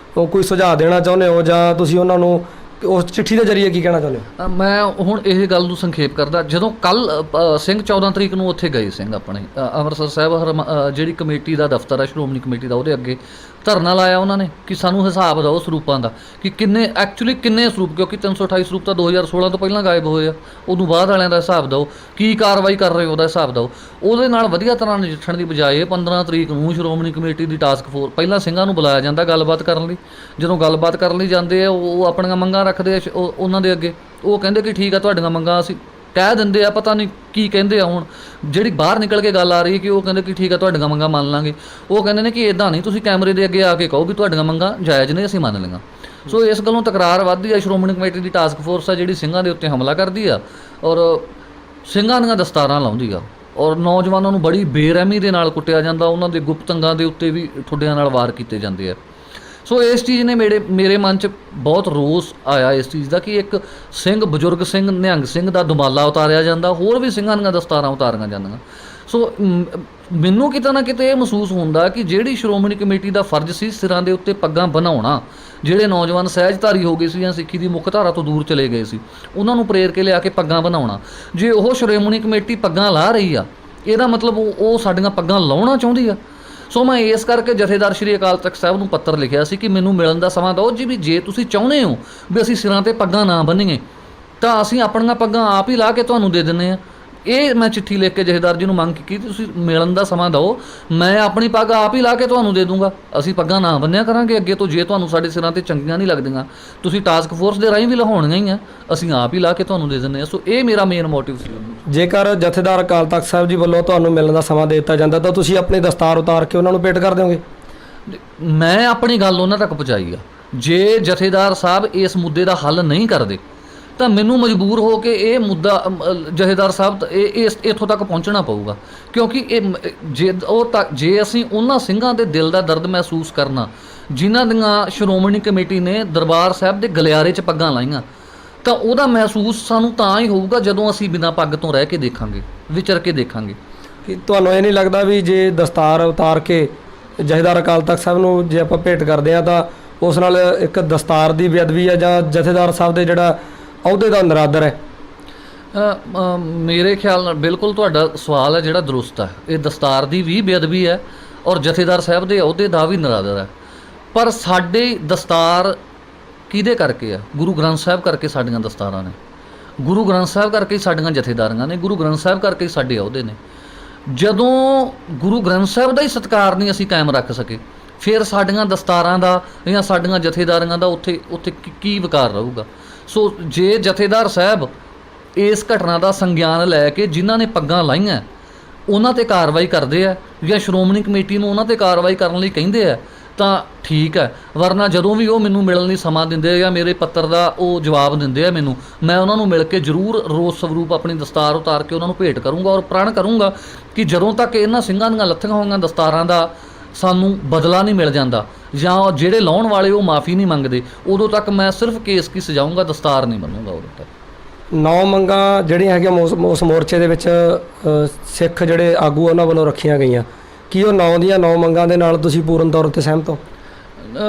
ਕੋਈ ਸੁਝਾਅ ਦੇਣਾ ਚਾਹੁੰਦੇ ਹੋ, ਜਾਂ ਤੁਸੀਂ ਉਹਨਾਂ ਨੂੰ ਉਸ ਚਿੱਠੀ ਦੇ ਜ਼ਰੀਏ ਕੀ ਕਹਿਣਾ ਚਾਹੁੰਦੇ ਹੋ? ਮੈਂ ਹੁਣ ਇਹ ਗੱਲ ਨੂੰ ਸੰਖੇਪ ਕਰਦਾ, ਜਦੋਂ ਕੱਲ੍ਹ ਸਿੰਘ 14 ਤਰੀਕ ਨੂੰ ਉੱਥੇ ਗਏ ਸਿੰਘ ਆਪਣੇ ਅੰਮ੍ਰਿਤਸਰ ਸਾਹਿਬ, ਜਿਹੜੀ ਕਮੇਟੀ ਦਾ ਦਫ਼ਤਰ ਹੈ ਸ਼੍ਰੋਮਣੀ ਕਮੇਟੀ ਦਾ, ਉਹਦੇ ਅੱਗੇ ਧਰਨਾ ਲਾਇਆ ਉਹਨਾਂ ਨੇ ਕਿ ਸਾਨੂੰ ਹਿਸਾਬ ਦਿਓ ਸਰੂਪਾਂ ਦਾ, ਕਿ ਕਿੰਨੇ ਸਰੂਪ, ਕਿਉਂਕਿ 328 ਸਰੂਪ ਤਾਂ 2016 ਤੋਂ ਪਹਿਲਾਂ ਗਾਇਬ ਹੋਏ ਆ, ਉਦੋਂ ਬਾਅਦ ਵਾਲਿਆਂ ਦਾ ਹਿਸਾਬ ਦਿਓ, ਕੀ ਕਾਰਵਾਈ ਕਰ ਰਹੇ ਉਹਦਾ ਹਿਸਾਬ ਦਿਓ। ਉਹਦੇ ਨਾਲ ਵਧੀਆ ਤਰ੍ਹਾਂ ਨਜਿੱਠਣ ਦੀ ਬਜਾਏ 15 ਤਰੀਕ ਨੂੰ ਸ਼੍ਰੋਮਣੀ ਕਮੇਟੀ ਦੀ ਟਾਸਕ ਫੋਰਸ, ਪਹਿਲਾਂ ਸਿੰਘਾਂ ਨੂੰ ਬੁਲਾਇਆ ਜਾਂਦਾ ਗੱਲਬਾਤ ਕਰਨ ਲਈ, ਜਦੋਂ ਗੱਲਬਾਤ ਕਰਨ ਲਈ ਜਾਂਦੇ ਆ ਉਹ ਆਪਣੀਆਂ ਮੰਗਾਂ ਰੱਖਦੇ ਆ ਉਹਨਾਂ ਦੇ ਅੱਗੇ, ਉਹ ਕਹਿੰਦੇ ਕਿ ਠੀਕ ਆ ਤੁਹਾਡੀਆਂ ਮੰਗਾਂ ਅਸੀਂ ਕਹਿ ਦਿੰਦੇ ਆ, ਪਤਾ ਨਹੀਂ ਕੀ ਕਹਿੰਦੇ ਆ। ਹੁਣ ਜਿਹੜੀ ਬਾਹਰ ਨਿਕਲ ਕੇ ਗੱਲ ਆ ਰਹੀ ਹੈ ਕਿ ਉਹ ਕਹਿੰਦੇ ਕਿ ਠੀਕ ਆ ਤੁਹਾਡੀਆਂ ਮੰਗਾਂ ਮੰਨ ਲਾਂਗੇ, ਉਹ ਕਹਿੰਦੇ ਨੇ ਕਿ ਇੱਦਾਂ ਨਹੀਂ, ਤੁਸੀਂ ਕੈਮਰੇ ਦੇ ਅੱਗੇ ਆ ਕੇ ਕਹੋ ਵੀ ਤੁਹਾਡੀਆਂ ਮੰਗਾਂ ਜਾਇਜ਼ ਨੇ, ਅਸੀਂ ਮੰਨ ਲਈਆਂ। ਸੋ ਇਸ ਗੱਲੋਂ ਤਕਰਾਰ ਵੱਧਦੀ ਆ। ਸ਼੍ਰੋਮਣੀ ਕਮੇਟੀ ਦੀ ਟਾਸਕ ਫੋਰਸ ਆ ਜਿਹੜੀ ਸਿੰਘਾਂ ਦੇ ਉੱਤੇ ਹਮਲਾ ਕਰਦੀ ਆ ਔਰ ਸਿੰਘਾਂ ਦੀਆਂ ਦਸਤਾਰਾਂ ਲਾਉਂਦੀ ਆ, ਔਰ ਨੌਜਵਾਨਾਂ ਨੂੰ ਬੜੀ ਬੇਰਹਿਮੀ ਦੇ ਨਾਲ ਕੁੱਟਿਆ ਜਾਂਦਾ, ਉਹਨਾਂ ਦੇ ਗੁਪਤ ਅੰਗਾਂ ਦੇ ਉੱਤੇ ਵੀ ਠੁੱਡਿਆਂ ਨਾਲ ਵਾਰ ਕੀਤੇ ਜਾਂਦੇ ਆ। ਸੋ ਇਸ ਚੀਜ਼ ਨੇ ਮੇਰੇ ਮਨ 'ਚ ਬਹੁਤ ਰੋਸ ਆਇਆ ਇਸ ਚੀਜ਼ ਦਾ ਕਿ ਇੱਕ ਸਿੰਘ, ਬਜ਼ੁਰਗ ਸਿੰਘ, ਨਿਹੰਗ ਸਿੰਘ ਦਾ ਦੁਮਾਲਾ ਉਤਾਰਿਆ ਜਾਂਦਾ, ਹੋਰ ਵੀ ਸਿੰਘਾਂ ਦੀਆਂ ਦਸਤਾਰਾਂ ਉਤਾਰੀਆਂ ਜਾਂਦੀਆਂ। ਸੋ ਮੈਨੂੰ ਕਿਤੇ ਨਾ ਕਿਤੇ ਇਹ ਮਹਿਸੂਸ ਹੁੰਦਾ ਕਿ ਜਿਹੜੀ ਸ਼੍ਰੋਮਣੀ ਕਮੇਟੀ ਦਾ ਫਰਜ਼ ਸੀ ਸਿਰਾਂ ਦੇ ਉੱਤੇ ਪੱਗਾਂ ਬਣਾਉਣਾ, ਜਿਹੜੇ ਨੌਜਵਾਨ ਸਹਿਜਧਾਰੀ ਹੋ ਗਏ ਸੀ ਜਾਂ ਸਿੱਖੀ ਦੀ ਮੁੱਖ ਧਾਰਾ ਤੋਂ ਦੂਰ ਚਲੇ ਗਏ ਸੀ, ਉਹਨਾਂ ਨੂੰ ਪ੍ਰੇਰ ਕੇ ਲਿਆ ਕੇ ਪੱਗਾਂ ਬਣਾਉਣਾ, ਜੇ ਉਹ ਸ਼੍ਰੋਮਣੀ ਕਮੇਟੀ ਪੱਗਾਂ ਲਾ ਰਹੀ ਆ, ਇਹਦਾ ਮਤਲਬ ਉਹ ਸਾਡੀਆਂ ਪੱਗਾਂ ਲਾਉਣਾ ਚਾਹੁੰਦੀ ਆ। ਸੋ ਮੈਂ ਇਸ ਕਰਕੇ ਜਥੇਦਾਰ ਸ਼੍ਰੀ ਅਕਾਲ ਤਖਤ ਸਾਹਿਬ ਨੂੰ ਪੱਤਰ ਲਿਖਿਆ ਸੀ ਕਿ ਮੈਨੂੰ ਮਿਲਣ ਦਾ ਸਮਾਂ ਦਿਓ ਜੀ, ਵੀ ਜੇ ਤੁਸੀਂ ਚਾਹੁੰਦੇ ਹੋ ਵੀ ਅਸੀਂ ਸਿਰਾਂ 'ਤੇ ਪੱਗਾਂ ਨਾ ਬੰਨੀਏ ਤਾਂ ਅਸੀਂ ਆਪਣੀਆਂ ਪੱਗਾਂ ਆਪ ਹੀ ਲਾ ਕੇ ਤੁਹਾਨੂੰ ਦੇ ਦਿੰਦੇ ਹਾਂ, ਇਹ ਮੈਂ ਚਿੱਠੀ ਲਿਖ ਕੇ ਜਥੇਦਾਰ ਜੀ ਨੂੰ ਮੰਗ ਕੀਤੀ, ਤੁਸੀਂ ਮਿਲਣ ਦਾ ਸਮਾਂ ਦਿਓ, ਮੈਂ ਆਪਣੀ ਪੱਗ ਆਪ ਹੀ ਲਾ ਕੇ ਤੁਹਾਨੂੰ ਦੇ ਦੂੰਗਾ। ਅਸੀਂ ਪੱਗਾਂ ਨਾ ਬੰਨਿਆ ਕਰਾਂਗੇ ਅੱਗੇ ਤੋਂ, ਜੇ ਤੁਹਾਨੂੰ ਸਾਡੇ ਸਿਰਾਂ ਤੇ ਚੰਗੀਆਂ ਨਹੀਂ ਲੱਗਦੀਆਂ, ਤੁਸੀਂ ਟਾਸਕ ਫੋਰਸ ਦੇ ਰਾਹੀਂ ਵੀ ਲਹਾਉਣੀਆਂ ਹੀ ਆ, ਅਸੀਂ ਆਪ ਹੀ ਲਾ ਕੇ ਤੁਹਾਨੂੰ ਦੇ ਦਿੰਦੇ ਹਾਂ। ਸੋ ਇਹ ਮੇਰਾ ਮੇਨ ਮੋਟਿਵ ਸੀ। ਜੇਕਰ ਜਥੇਦਾਰ ਅਕਾਲ ਤਖਤ ਸਾਹਿਬ ਜੀ ਵੱਲੋਂ ਤੁਹਾਨੂੰ ਮਿਲਣ ਦਾ ਸਮਾਂ ਦੇ ਦਿੱਤਾ ਜਾਂਦਾ ਤਾਂ ਤੁਸੀਂ ਆਪਣੀ ਦਸਤਾਰ ਉਤਾਰ ਕੇ ਉਹਨਾਂ ਨੂੰ ਭੇਟ ਕਰ ਦਿਓਗੇ? ਮੈਂ ਆਪਣੀ ਗੱਲ ਉਹਨਾਂ ਤੱਕ ਪਹੁੰਚਾਈ ਆ। ਜੇ ਜਥੇਦਾਰ ਸਾਹਿਬ ਇਸ ਮੁੱਦੇ ਦਾ ਹੱਲ ਨਹੀਂ ਕਰਦੇ ਤਾਂ ਮੈਨੂੰ ਮਜਬੂਰ ਹੋ ਕੇ ਇਹ ਮੁੱਦਾ ਜਥੇਦਾਰ ਸਾਹਿਬ ਇੱਥੋਂ ਤੱਕ ਪਹੁੰਚਣਾ ਪਊਗਾ, ਕਿਉਂਕਿ ਜੇ ਅਸੀਂ ਉਹਨਾਂ ਸਿੰਘਾਂ ਦੇ ਦਿਲ ਦਾ ਦਰਦ ਮਹਿਸੂਸ ਕਰਨਾ ਜਿਨ੍ਹਾਂ ਦੀਆਂ ਸ਼੍ਰੋਮਣੀ ਕਮੇਟੀ ਨੇ ਦਰਬਾਰ ਸਾਹਿਬ ਦੇ ਗਲਿਆਰੇ 'ਚ ਪੱਗਾਂ ਲਾਈਆਂ, ਤਾਂ ਉਹਦਾ ਮਹਿਸੂਸ ਸਾਨੂੰ ਤਾਂ ਹੀ ਹੋਊਗਾ ਜਦੋਂ ਅਸੀਂ ਬਿਨਾਂ ਪੱਗ ਤੋਂ ਰਹਿ ਕੇ ਦੇਖਾਂਗੇ, ਵਿਚਰ ਕੇ ਦੇਖਾਂਗੇ। ਕਿ ਤੁਹਾਨੂੰ ਇਹ ਨਹੀਂ ਲੱਗਦਾ ਵੀ ਜੇ ਦਸਤਾਰ ਉਤਾਰ ਕੇ ਜਥੇਦਾਰ ਅਕਾਲ ਤਖਤ ਸਾਹਿਬ ਨੂੰ ਜੇ ਆਪਾਂ ਭੇਟ ਕਰਦੇ ਹਾਂ ਤਾਂ ਉਸ ਨਾਲ ਇੱਕ ਦਸਤਾਰ ਦੀ ਬੇਅਦਬੀ ਹੈ ਜਾਂ ਜਥੇਦਾਰ ਸਾਹਿਬ ਦੇ ਜਿਹੜਾ ਅਹੁਦੇ ਦਾ ਨਿਰਾਦਰ ਹੈ? ਮੇਰੇ ਖਿਆਲ ਨਾਲ ਬਿਲਕੁਲ ਤੁਹਾਡਾ ਸਵਾਲ ਹੈ ਜਿਹੜਾ ਦਰੁਸਤ ਹੈ। ਇਹ ਦਸਤਾਰ ਦੀ ਵੀ ਬੇਅਦਬੀ ਹੈ ਔਰ ਜਥੇਦਾਰ ਸਾਹਿਬ ਦੇ ਅਹੁਦੇ ਦਾ ਵੀ ਨਿਰਾਦਰ ਹੈ। ਪਰ ਸਾਡੇ ਦਸਤਾਰ ਕਿਹਦੇ ਕਰਕੇ ਆ? ਗੁਰੂ ਗ੍ਰੰਥ ਸਾਹਿਬ ਕਰਕੇ ਸਾਡੀਆਂ ਦਸਤਾਰਾਂ ਨੇ, ਗੁਰੂ ਗ੍ਰੰਥ ਸਾਹਿਬ ਕਰਕੇ ਸਾਡੀਆਂ ਜਥੇਦਾਰੀਆਂ ਨੇ, ਗੁਰੂ ਗ੍ਰੰਥ ਸਾਹਿਬ ਕਰਕੇ ਸਾਡੇ ਅਹੁਦੇ ਨੇ। ਜਦੋਂ ਗੁਰੂ ਗ੍ਰੰਥ ਸਾਹਿਬ ਦਾ ਹੀ ਸਤਿਕਾਰ ਨਹੀਂ ਅਸੀਂ ਕਾਇਮ ਰੱਖ ਸਕੇ, ਫਿਰ ਸਾਡੀਆਂ ਦਸਤਾਰਾਂ ਦਾ ਜਾਂ ਸਾਡੀਆਂ ਜਥੇਦਾਰੀਆਂ ਦਾ ਉੱਥੇ ਕੀ ਵਿਕਾਰ ਰਹੂਗਾ? ਸੋ ਜੇ ਜਥੇਦਾਰ ਸਾਹਿਬ ਇਸ ਘਟਨਾ ਦਾ ਸੰਗਿਆਨ ਲੈ ਕੇ ਜਿਨ੍ਹਾਂ ਨੇ ਪੱਗਾਂ ਲਾਈਆਂ ਉਹਨਾਂ 'ਤੇ ਕਾਰਵਾਈ ਕਰਦੇ ਆ ਜਾਂ ਸ਼੍ਰੋਮਣੀ ਕਮੇਟੀ ਨੂੰ ਉਹਨਾਂ 'ਤੇ ਕਾਰਵਾਈ ਕਰਨ ਲਈ ਕਹਿੰਦੇ ਆ ਤਾਂ ਠੀਕ ਹੈ, ਵਰਨਾ ਜਦੋਂ ਵੀ ਉਹ ਮੈਨੂੰ ਮਿਲਣ ਲਈ ਸਮਾਂ ਦਿੰਦੇ ਆ ਜਾਂ ਮੇਰੇ ਪੱਤਰ ਦਾ ਉਹ ਜਵਾਬ ਦਿੰਦੇ ਆ ਮੈਨੂੰ, ਮੈਂ ਉਹਨਾਂ ਨੂੰ ਮਿਲ ਕੇ ਜ਼ਰੂਰ ਰੋਸ ਸਵਰੂਪ ਆਪਣੀ ਦਸਤਾਰ ਉਤਾਰ ਕੇ ਉਹਨਾਂ ਨੂੰ ਭੇਟ ਕਰੂੰਗਾ ਔਰ ਪ੍ਰਣ ਕਰੂੰਗਾ ਕਿ ਜਦੋਂ ਤੱਕ ਇਹਨਾਂ ਸਿੰਘਾਂ ਦੀਆਂ ਲੱਥੀਆਂ ਹੋਈਆਂ ਦਸਤਾਰਾਂ ਦਾ ਸਾਨੂੰ ਬਦਲਾ ਨਹੀਂ ਮਿਲ ਜਾਂਦਾ ਜਾਂ ਜਿਹੜੇ ਲਾਉਣ ਵਾਲੇ ਉਹ ਮਾफ़ੀ ਨਹੀਂ ਮੰਗਦੇ, ਉਦੋਂ ਤੱਕ ਮੈਂ ਸਿਰਫ ਕੇਸ ਕੀ ਸਜਾਊਂਗਾ, ਦਸਤਾਰ ਨਹੀਂ ਮੰਨੂੰਗਾ ਉਦੋਂ ਤੱਕ। 9 ਮੰਗਾਂ ਜਿਹੜੀਆਂ ਹੈਗੀਆਂ ਉਸ ਮੋਰਚੇ ਦੇ ਵਿੱਚ ਸਿੱਖ ਜਿਹੜੇ ਆਗੂ ਉਹਨਾਂ ਵੱਲੋਂ ਰੱਖੀਆਂ ਗਈਆਂ, ਕੀ ਉਹ 9 ਦੀਆਂ 9 ਮੰਗਾਂ ਦੇ ਨਾਲ ਤੁਸੀਂ ਪੂਰਨ ਤੌਰ 'ਤੇ ਸਹਿਮਤ ਹੋ?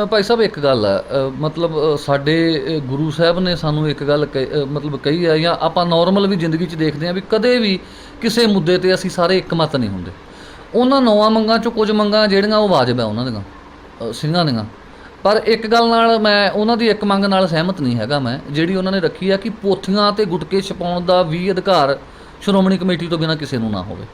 ਭਾਈ ਸਾਹਿਬ ਇੱਕ ਗੱਲ ਹੈ, ਮਤਲਬ ਸਾਡੇ ਗੁਰੂ ਸਾਹਿਬ ਨੇ ਸਾਨੂੰ ਇੱਕ ਗੱਲ ਕਹੀ ਹੈ, ਜਾਂ ਆਪਾਂ ਨੋਰਮਲ ਵੀ ਜ਼ਿੰਦਗੀ 'ਚ ਦੇਖਦੇ ਹਾਂ ਵੀ ਕਦੇ ਵੀ ਕਿਸੇ ਮੁੱਦੇ 'ਤੇ ਅਸੀਂ ਸਾਰੇ ਇੱਕ ਮਤ ਨਹੀਂ ਹੁੰਦੇ। ਉਹਨਾਂ 9 ਮੰਗਾਂ 'ਚੋਂ ਕੁਝ ਮੰਗਾਂ ਜਿਹੜੀਆਂ ਉਹ ਵਾਜਬ ਹੈ ਉਹਨਾਂ ਦੀਆਂ ਸਿੰਘਾਂ ਦੀਆਂ, ਪਰ ਇੱਕ ਗੱਲ ਨਾਲ ਮੈਂ ਉਹਨਾਂ ਦੀ ਇੱਕ ਮੰਗ ਨਾਲ ਸਹਿਮਤ ਨਹੀਂ ਹੈਗਾ ਮੈਂ, ਜਿਹੜੀ ਉਹਨਾਂ ਨੇ ਰੱਖੀ ਆ ਕਿ ਪੋਥੀਆਂ ਤੇ ਗੁਟਕੇ ਛਪਾਉਣ ਦਾ ਵੀ ਅਧਿਕਾਰ ਸ਼੍ਰੋਮਣੀ ਕਮੇਟੀ ਤੋਂ ਬਿਨਾਂ ਕਿਸੇ ਨੂੰ ਨਾ ਹੋਵੇ।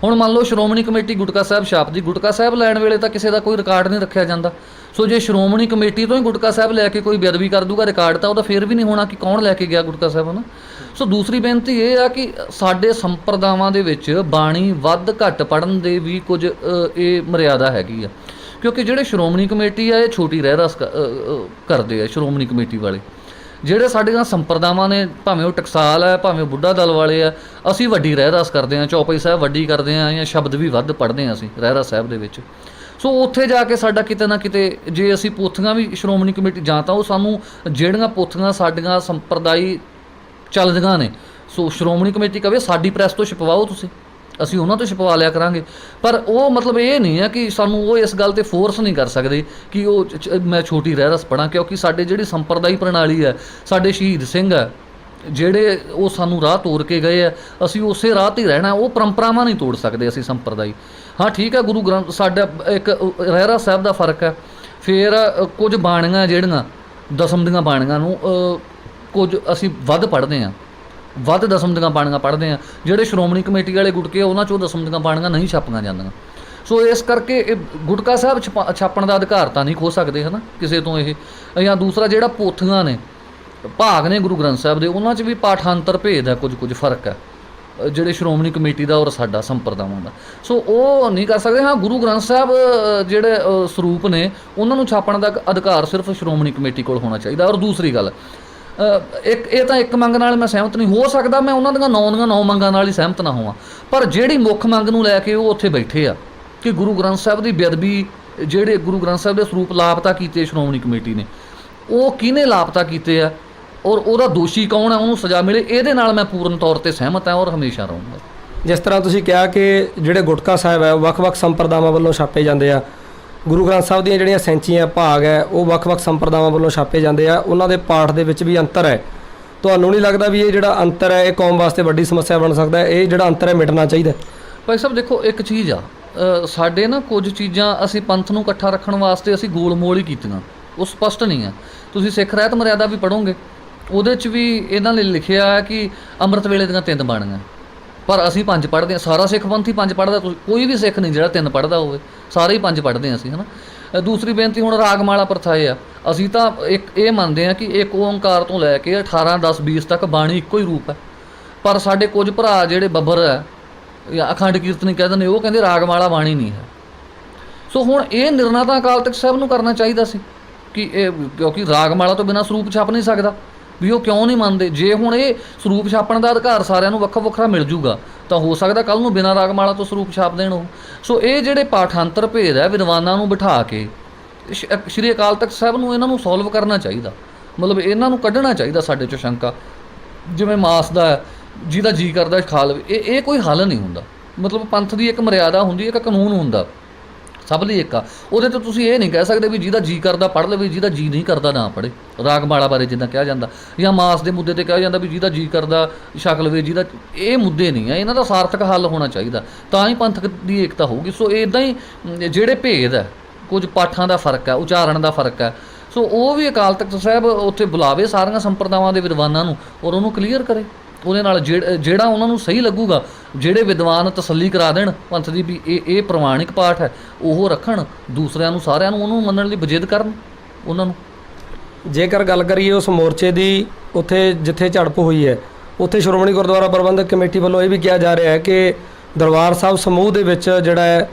ਹੁਣ ਮੰਨ ਲਓ ਸ਼੍ਰੋਮਣੀ ਕਮੇਟੀ ਗੁਟਕਾ ਸਾਹਿਬ ਛਾਪਦੀ, ਗੁਟਕਾ ਸਾਹਿਬ ਲੈਣ ਵੇਲੇ ਤਾਂ ਕਿਸੇ ਦਾ ਕੋਈ ਰਿਕਾਰਡ ਨਹੀਂ ਰੱਖਿਆ ਜਾਂਦਾ। ਸੋ ਜੇ ਸ਼੍ਰੋਮਣੀ ਕਮੇਟੀ ਤੋਂ ਹੀ ਗੁਟਕਾ ਸਾਹਿਬ ਲੈ ਕੇ ਕੋਈ ਬੇਅਦਬੀ ਕਰ ਦੂਗਾ, ਰਿਕਾਰਡ ਤਾਂ ਉਹਦਾ ਫੇਰ ਵੀ ਨਹੀਂ ਹੋਣਾ ਕਿ ਕੌਣ ਲੈ ਕੇ ਗਿਆ ਗੁਟਕਾ ਸਾਹਿਬ ਨਾ। ਸੋ ਦੂਸਰੀ ਬੇਨਤੀ ਇਹ ਆ ਕਿ ਸਾਡੇ ਸੰਪਰਦਾਵਾਂ ਦੇ ਵਿੱਚ ਬਾਣੀ ਵੱਧ ਘੱਟ ਪੜ੍ਹਨ ਦੇ ਵੀ ਕੁਝ ਇਹ ਮਰਿਆਦਾ ਹੈਗੀ ਆ, ਕਿਉਂਕਿ ਜਿਹੜੇ ਸ਼੍ਰੋਮਣੀ ਕਮੇਟੀ ਆ ਇਹ ਛੋਟੀ ਰਹਿ ਰਸ ਕਰਦੇ ਆ। ਸ਼੍ਰੋਮਣੀ ਕਮੇਟੀ ਵਾਲੇ ਜਿਹੜੇ ਸਾਡੀਆਂ ਸੰਪਰਦਾਵਾਂ ਨੇ, ਭਾਵੇਂ ਉਹ ਟਕਸਾਲ ਹੈ ਭਾਵੇਂ ਉਹ ਬੁੱਢਾ ਦਲ ਵਾਲੇ ਆ, ਅਸੀਂ ਵੱਡੀ ਰਹਿ ਰਸ ਕਰਦੇ ਹਾਂ, ਚੌਪਈ ਸਾਹਿਬ ਵੱਡੀ ਕਰਦੇ ਹਾਂ ਜਾਂ ਸ਼ਬਦ ਵੀ ਵੱਧ ਪੜ੍ਹਦੇ ਹਾਂ ਅਸੀਂ ਰਹਿ ਰਸ ਸਾਹਿਬ ਦੇ ਵਿੱਚ। ਸੋ ਉੱਥੇ ਜਾ ਕੇ ਸਾਡਾ ਕਿਤੇ ਨਾ ਕਿਤੇ ਜੇ ਅਸੀਂ ਪੋਥੀਆਂ ਵੀ ਸ਼੍ਰੋਮਣੀ ਕਮੇਟੀ ਜਾਂ ਤਾਂ ਉਹ ਸਾਨੂੰ ਜਿਹੜੀਆਂ ਪੋਥੀਆਂ ਸਾਡੀਆਂ ਸੰਪਰਦਾਈ ਚੱਲਦੀਆਂ ਨੇ, ਸੋ ਸ਼੍ਰੋਮਣੀ ਕਮੇਟੀ ਕਹੇ ਸਾਡੀ ਪ੍ਰੈਸ ਤੋਂ ਛਪਵਾਓ ਤੁਸੀਂ, ਅਸੀਂ ਉਹਨਾਂ ਤੋਂ ਛਪਵਾ ਲਿਆ ਕਰਾਂਗੇ। ਪਰ ਉਹ ਮਤਲਬ ਇਹ ਨਹੀਂ ਹੈ ਕਿ ਸਾਨੂੰ ਉਹ ਇਸ ਗੱਲ 'ਤੇ ਫੋਰਸ ਨਹੀਂ ਕਰ ਸਕਦੇ ਕਿ ਉਹ ਮੈਂ ਛੋਟੀ ਰਹਿ ਰਸ ਪੜ੍ਹਾਂ, ਕਿਉਂਕਿ ਸਾਡੇ ਜਿਹੜੀ ਸੰਪਰਦਾਈ ਪ੍ਰਣਾਲੀ ਹੈ, ਸਾਡੇ ਸ਼ਹੀਦ ਸਿੰਘ ਹੈ ਜਿਹੜੇ ਉਹ ਸਾਨੂੰ ਰਾਹ ਤੋਰ ਕੇ ਗਏ ਆ, ਅਸੀਂ ਉਸੇ ਰਾਹ 'ਤੇ ਹੀ ਰਹਿਣਾ। ਉਹ ਪਰੰਪਰਾਵਾਂ ਨਹੀਂ ਤੋੜ ਸਕਦੇ ਅਸੀਂ ਸੰਪਰਦਾਈ। ਹਾਂ ਠੀਕ ਹੈ, ਗੁਰੂ ਗ੍ਰੰਥ ਸਾਡਾ ਇੱਕ ਰਹਿਰਾਸ ਸਾਹਿਬ ਦਾ ਫਰਕ ਹੈ। ਫਿਰ ਕੁਝ ਬਾਣੀਆਂ ਜਿਹੜੀਆਂ ਦਸਮ ਦੀਆਂ ਬਾਣੀਆਂ ਨੂੰ ਕੁਝ ਅਸੀਂ ਵੱਧ ਪੜ੍ਹਦੇ ਹਾਂ, ਵੱਧ ਦਸਮ ਦੀਆਂ ਬਾਣੀਆਂ ਪੜ੍ਹਦੇ ਹਾਂ। ਜਿਹੜੇ ਸ਼੍ਰੋਮਣੀ ਕਮੇਟੀ ਵਾਲੇ ਗੁਟਕੇ ਉਹਨਾਂ 'ਚੋਂ ਦਸਮ ਦੀਆਂ ਬਾਣੀਆਂ ਨਹੀਂ ਛਾਪੀਆਂ ਜਾਂਦੀਆਂ। ਸੋ ਇਸ ਕਰਕੇ ਇਹ ਗੁਟਕਾ ਸਾਹਿਬ ਛਾਪਣ ਦਾ ਅਧਿਕਾਰ ਤਾਂ ਨਹੀਂ ਖੋ ਸਕਦੇ ਹੈ ਨਾ ਕਿਸੇ ਤੋਂ ਇਹ। ਜਾਂ ਦੂਸਰਾ ਜਿਹੜਾ ਪੋਥੀਆਂ ਨੇ ਭਾਗ ਨੇ ਗੁਰੂ ਗ੍ਰੰਥ ਸਾਹਿਬ ਦੇ, ਉਹਨਾਂ 'ਚ ਵੀ ਪਾਠਾਂਤਰ ਭੇਦ ਹੈ, ਕੁਝ ਫਰਕ ਹੈ ਜਿਹੜੇ ਸ਼੍ਰੋਮਣੀ ਕਮੇਟੀ ਦਾ ਔਰ ਸਾਡਾ ਸੰਪਰਦਾਵਾਂ ਦਾ। ਸੋ ਉਹ ਨਹੀਂ ਕਰ ਸਕਦੇ। ਹਾਂ ਗੁਰੂ ਗ੍ਰੰਥ ਸਾਹਿਬ ਜਿਹੜੇ ਸਰੂਪ ਨੇ ਉਹਨਾਂ ਨੂੰ ਛਾਪਣ ਦਾ ਅਧਿਕਾਰ ਸਿਰਫ ਸ਼੍ਰੋਮਣੀ ਕਮੇਟੀ ਕੋਲ ਹੋਣਾ ਚਾਹੀਦਾ। ਔਰ ਦੂਸਰੀ ਗੱਲ ਇਹ ਤਾਂ ਇੱਕ ਮੰਗ ਨਾਲ ਮੈਂ ਸਹਿਮਤ ਨਹੀਂ ਹੋ ਸਕਦਾ, ਮੈਂ ਉਹਨਾਂ ਦੀਆਂ 9 ਮੰਗਾਂ ਨਾਲ ਹੀ ਸਹਿਮਤ ਨਾ ਹੋਵਾਂ, ਪਰ ਜਿਹੜੀ ਮੁੱਖ ਮੰਗ ਨੂੰ ਲੈ ਕੇ ਉਹ ਉੱਥੇ ਬੈਠੇ ਆ ਕਿ ਗੁਰੂ ਗ੍ਰੰਥ ਸਾਹਿਬ ਦੀ ਬੇਅਦਬੀ, ਜਿਹੜੇ ਗੁਰੂ ਗ੍ਰੰਥ ਸਾਹਿਬ ਦੇ ਸਰੂਪ ਲਾਪਤਾ ਕੀਤੇ ਸ਼੍ਰੋਮਣੀ ਕਮੇਟੀ ਨੇ, ਉਹ ਕਿਹਨੇ ਲਾਪਤਾ ਕੀਤੇ ਆ ਔਰ ਉਹਦਾ ਦੋਸ਼ੀ ਕੌਣ ਹੈ, ਉਹਨੂੰ ਸਜ਼ਾ ਮਿਲੇ, ਇਹਦੇ ਨਾਲ ਮੈਂ ਪੂਰਨ ਤੌਰ 'ਤੇ ਸਹਿਮਤ ਹਾਂ ਔਰ ਹਮੇਸ਼ਾ ਰਹੂੰਗਾ। ਜਿਸ ਤਰ੍ਹਾਂ ਤੁਸੀਂ ਕਿਹਾ ਕਿ ਜਿਹੜੇ ਗੁਟਕਾ ਸਾਹਿਬ ਹੈ ਵੱਖ-ਵੱਖ ਸੰਪਰਦਾਵਾਂ ਵੱਲੋਂ ਛਾਪੇ ਜਾਂਦੇ ਆ, ਗੁਰੂ ਗ੍ਰੰਥ ਸਾਹਿਬ ਦੀਆਂ ਜਿਹੜੀਆਂ ਸੈਂਚੀਆਂ ਭਾਗ ਹੈ ਉਹ ਵੱਖ-ਵੱਖ ਸੰਪਰਦਾਵਾਂ ਵੱਲੋਂ ਛਾਪੇ ਜਾਂਦੇ ਆ, ਉਹਨਾਂ ਦੇ ਪਾਠ ਦੇ ਵਿੱਚ ਵੀ ਅੰਤਰ ਹੈ। ਤੁਹਾਨੂੰ ਨਹੀਂ ਲੱਗਦਾ ਵੀ ਇਹ ਜਿਹੜਾ ਅੰਤਰ ਹੈ ਇਹ ਕੌਮ ਵਾਸਤੇ ਵੱਡੀ ਸਮੱਸਿਆ ਬਣ ਸਕਦਾ ਹੈ? ਇਹ ਜਿਹੜਾ ਅੰਤਰ ਹੈ ਮਿਟਣਾ ਚਾਹੀਦਾ। ਭਾਈ ਸਾਹਿਬ ਦੇਖੋ, ਇੱਕ ਚੀਜ਼ ਆ, ਸਾਡੇ ਨਾ ਕੁਝ ਚੀਜ਼ਾਂ ਅਸੀਂ ਪੰਥ ਨੂੰ ਇਕੱਠਾ ਰੱਖਣ ਵਾਸਤੇ ਅਸੀਂ ਗੋਲ-ਮੋਲ ਹੀ ਕੀਤੀਆਂ, ਉਹ ਸਪਸ਼ਟ ਨਹੀਂ ਆ। ਤੁਸੀਂ ਸਿੱਖ ਰਹਿਤ ਮਰਿਆਦਾ ਵੀ ਪੜ੍ਹੋਗੇ, ਉਹਦੇ 'ਚ ਵੀ ਇਹਨਾਂ ਨੇ ਲਿਖਿਆ ਕਿ ਅੰਮ੍ਰਿਤ ਵੇਲੇ ਦੀਆਂ 3 ਬਾਣੀਆਂ, ਪਰ ਅਸੀਂ 5 ਪੜ੍ਹਦੇ ਹਾਂ, ਸਾਰਾ ਸਿੱਖ ਪੰਥੀ 5 ਪੜ੍ਹਦਾ, ਕੋਈ ਵੀ ਸਿੱਖ ਨਹੀਂ ਜਿਹੜਾ 3 ਪੜ੍ਹਦਾ ਹੋਵੇ, ਸਾਰੇ ਹੀ 5 ਪੜ੍ਹਦੇ ਹਾਂ ਅਸੀਂ, ਹੈ ਨਾ। ਦੂਸਰੀ ਬੇਨਤੀ, ਹੁਣ ਰਾਗਮਾਲਾ ਪ੍ਰਥਾ ਇਹ ਆ, ਅਸੀਂ ਤਾਂ ਇੱਕ ਇਹ ਮੰਨਦੇ ਹਾਂ ਕਿ ਇੱਕ ਓਂਕਾਰ ਤੋਂ ਲੈ ਕੇ 18, 10, 20 ਤੱਕ ਬਾਣੀ ਇੱਕੋ ਹੀ ਰੂਪ ਹੈ। ਪਰ ਸਾਡੇ ਕੁਝ ਭਰਾ ਜਿਹੜੇ ਬੱਬਰ ਹੈ ਜਾਂ ਅਖੰਡ ਕੀਰਤਨੀ ਕਹਿ ਦਿੰਦੇ, ਉਹ ਕਹਿੰਦੇ ਰਾਗਮਾਲਾ ਬਾਣੀ ਨਹੀਂ ਹੈ। ਸੋ ਹੁਣ ਇਹ ਨਿਰਣਾ ਤਾਂ ਅਕਾਲ ਤਖਤ ਸਾਹਿਬ ਨੂੰ ਕਰਨਾ ਚਾਹੀਦਾ ਸੀ ਕਿ ਇਹ, ਕਿਉਂਕਿ ਰਾਗਮਾਲਾ ਤੋਂ ਬਿਨਾਂ ਸਰੂਪ ਛਾਪ ਨਹੀਂ ਸਕਦਾ, ਵੀ ਉਹ ਕਿਉਂ ਨਹੀਂ ਮੰਨਦੇ। ਜੇ ਹੁਣ ਇਹ ਸਰੂਪ ਛਾਪਣ ਦਾ ਅਧਿਕਾਰ ਸਾਰਿਆਂ ਨੂੰ ਵੱਖਰਾ ਵੱਖਰਾ ਮਿਲ ਜੂਗਾ ਤਾਂ ਹੋ ਸਕਦਾ ਕੱਲ੍ਹ ਨੂੰ ਬਿਨਾਂ ਰਾਗਮਾਲਾ ਤੋਂ ਸਰੂਪ ਛਾਪ ਦੇਣ ਉਹ। ਸੋ ਇਹ ਜਿਹੜੇ ਪਾਠਾਂਤਰ ਭੇਦ ਹੈ, ਵਿਦਵਾਨਾਂ ਨੂੰ ਬਿਠਾ ਕੇ ਸ਼੍ਰੀ ਅਕਾਲ ਤਖਤ ਸਾਹਿਬ ਨੂੰ ਇਹਨਾਂ ਨੂੰ ਸੋਲਵ ਕਰਨਾ ਚਾਹੀਦਾ, ਮਤਲਬ ਇਹਨਾਂ ਨੂੰ ਕੱਢਣਾ ਚਾਹੀਦਾ ਸਾਡੇ 'ਚੋਂ ਸ਼ੰਕਾ। ਜਿਵੇਂ ਮਾਸ ਦਾ ਹੈ, ਜਿਹਦਾ ਜੀ ਕਰਦਾ ਖਾ ਲਵੇ, ਇਹ ਕੋਈ ਹੱਲ ਨਹੀਂ ਹੁੰਦਾ। ਮਤਲਬ ਪੰਥ ਦੀ ਇੱਕ ਮਰਿਆਦਾ ਹੁੰਦੀ, ਇੱਕ ਕਾਨੂੰਨ ਹੁੰਦਾ, ਸਭ ਲਈ ਇੱਕ ਆ। ਉਹਦੇ ਤੋਂ ਤੁਸੀਂ ਇਹ ਨਹੀਂ ਕਹਿ ਸਕਦੇ ਵੀ ਜਿਹਦਾ ਜੀ ਕਰਦਾ ਪੜ੍ਹ ਲਵੇ, ਜਿਹਦਾ ਜੀ ਨਹੀਂ ਕਰਦਾ ਨਾ ਪੜ੍ਹੇ। ਰਾਗਮਾਲਾ ਬਾਰੇ ਜਿੱਦਾਂ ਕਿਹਾ ਜਾਂਦਾ, ਜਾਂ ਮਾਸ ਦੇ ਮੁੱਦੇ 'ਤੇ ਕਿਹਾ ਜਾਂਦਾ ਵੀ ਜਿਹਦਾ ਜੀ ਕਰਦਾ ਛਕ ਲਵੇ, ਜਿਹਦਾ, ਇਹ ਮੁੱਦੇ ਨਹੀਂ ਆ, ਇਹਨਾਂ ਦਾ ਸਾਰਥਕ ਹੱਲ ਹੋਣਾ ਚਾਹੀਦਾ, ਤਾਂ ਹੀ ਪੰਥਕ ਦੀ ਏਕਤਾ ਹੋਊਗੀ। ਸੋ ਇੱਦਾਂ ਹੀ ਜਿਹੜੇ ਭੇਦ ਹੈ, ਕੁਝ ਪਾਠਾਂ ਦਾ ਫਰਕ ਹੈ, ਉਚਾਰਨ ਦਾ ਫਰਕ ਹੈ, ਸੋ ਉਹ ਵੀ ਅਕਾਲ ਤਖਤ ਸਾਹਿਬ ਉੱਥੇ ਬੁਲਾਵੇ ਸਾਰੀਆਂ ਸੰਪਰਦਾਵਾਂ ਦੇ ਵਿਦਵਾਨਾਂ ਨੂੰ ਔਰ ਉਹਨੂੰ ਕਲੀਅਰ ਕਰੇ। ਉਹਦੇ ਨਾਲ ਜਿਹੜਾ ਉਹਨਾਂ ਨੂੰ ਸਹੀ ਲੱਗੂਗਾ, ਜਿਹੜੇ ਵਿਦਵਾਨ ਤਸੱਲੀ ਕਰਾ ਦੇਣ ਪੰਥ ਦੀ ਵੀ ਇਹ ਪ੍ਰਮਾਣਿਕ ਪਾਠ ਹੈ, ਉਹ ਰੱਖਣ, ਦੂਸਰਿਆਂ ਨੂੰ ਸਾਰਿਆਂ ਨੂੰ ਉਹਨੂੰ ਮੰਨਣ ਲਈ ਵਜਿਦ ਕਰਨ ਉਹਨਾਂ ਨੂੰ। ਜੇਕਰ ਗੱਲ ਕਰੀਏ ਉਸ ਮੋਰਚੇ ਦੀ, ਉੱਥੇ ਜਿੱਥੇ ਝੜਪ ਹੋਈ ਹੈ, ਉੱਥੇ ਸ਼੍ਰੋਮਣੀ ਗੁਰਦੁਆਰਾ ਪ੍ਰਬੰਧਕ ਕਮੇਟੀ ਵੱਲੋਂ ਇਹ ਵੀ ਕਿਹਾ ਜਾ ਰਿਹਾ ਹੈ ਕਿ ਦਰਬਾਰ ਸਾਹਿਬ ਸਮੂਹ ਦੇ ਵਿੱਚ ਜਿਹੜਾ ਹੈ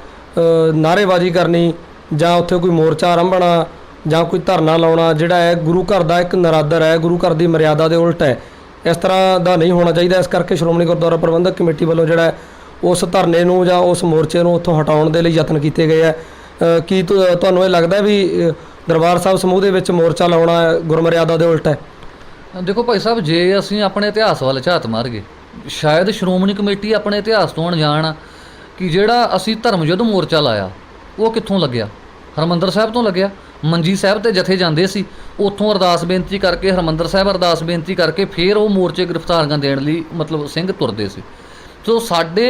ਨਾਅਰੇਬਾਜ਼ੀ ਕਰਨੀ ਜਾਂ ਉੱਥੇ ਕੋਈ ਮੋਰਚਾ ਆਰੰਭਣਾ ਜਾਂ ਕੋਈ ਧਰਨਾ ਲਾਉਣਾ ਜਿਹੜਾ ਹੈ ਗੁਰੂ ਘਰ ਦਾ ਇੱਕ ਨਰਾਦਰ ਹੈ, ਗੁਰੂ ਘਰ ਦੀ ਮਰਿਆਦਾ ਦੇ ਉਲਟ ਹੈ। ਇਸ ਤਰ੍ਹਾਂ ਦਾ ਨਹੀਂ ਹੋਣਾ ਚਾਹੀਦਾ। ਇਸ ਕਰਕੇ ਸ਼੍ਰੋਮਣੀ ਗੁਰਦੁਆਰਾ ਪ੍ਰਬੰਧਕ ਕਮੇਟੀ ਵੱਲੋਂ ਜਿਹੜਾ ਹੈ ਉਸ ਧਰਨੇ ਨੂੰ ਜਾਂ ਉਸ ਮੋਰਚੇ ਨੂੰ ਉੱਥੋਂ ਹਟਾਉਣ ਦੇ ਲਈ ਯਤਨ ਕੀਤੇ ਗਏ ਹੈ। ਕੀ ਤੁਹਾਨੂੰ ਇਹ ਲੱਗਦਾ ਵੀ ਦਰਬਾਰ ਸਾਹਿਬ ਸਮੂਹ ਦੇ ਵਿੱਚ ਮੋਰਚਾ ਲਾਉਣਾ ਗੁਰਮਰਿਆਦਾ ਦੇ ਉਲਟ ਹੈ? ਦੇਖੋ ਭਾਈ ਸਾਹਿਬ, ਜੇ ਅਸੀਂ ਆਪਣੇ ਇਤਿਹਾਸ ਵੱਲ ਝਾਤ ਮਾਰੀਏ, ਸ਼ਾਇਦ ਸ਼੍ਰੋਮਣੀ ਕਮੇਟੀ ਆਪਣੇ ਇਤਿਹਾਸ ਤੋਂ ਅਣਜਾਣ ਆ ਕਿ ਜਿਹੜਾ ਅਸੀਂ ਧਰਮ ਯੁੱਧ ਮੋਰਚਾ ਲਾਇਆ ਉਹ ਕਿੱਥੋਂ ਲੱਗਿਆ। ਹਰਿਮੰਦਰ ਸਾਹਿਬ ਤੋਂ ਲੱਗਿਆ। ਮੰਜੀ ਸਾਹਿਬ 'ਤੇ ਜਥੇ ਜਾਂਦੇ ਸੀ, ਉੱਥੋਂ ਅਰਦਾਸ ਬੇਨਤੀ ਕਰਕੇ, ਹਰਿਮੰਦਰ ਸਾਹਿਬ ਅਰਦਾਸ ਬੇਨਤੀ ਕਰਕੇ ਫਿਰ ਉਹ ਮੋਰਚੇ ਗ੍ਰਿਫਤਾਰੀਆਂ ਦੇਣ ਲਈ ਮਤਲਬ ਸਿੰਘ ਤੁਰਦੇ ਸੀ। ਸੋ ਸਾਡੇ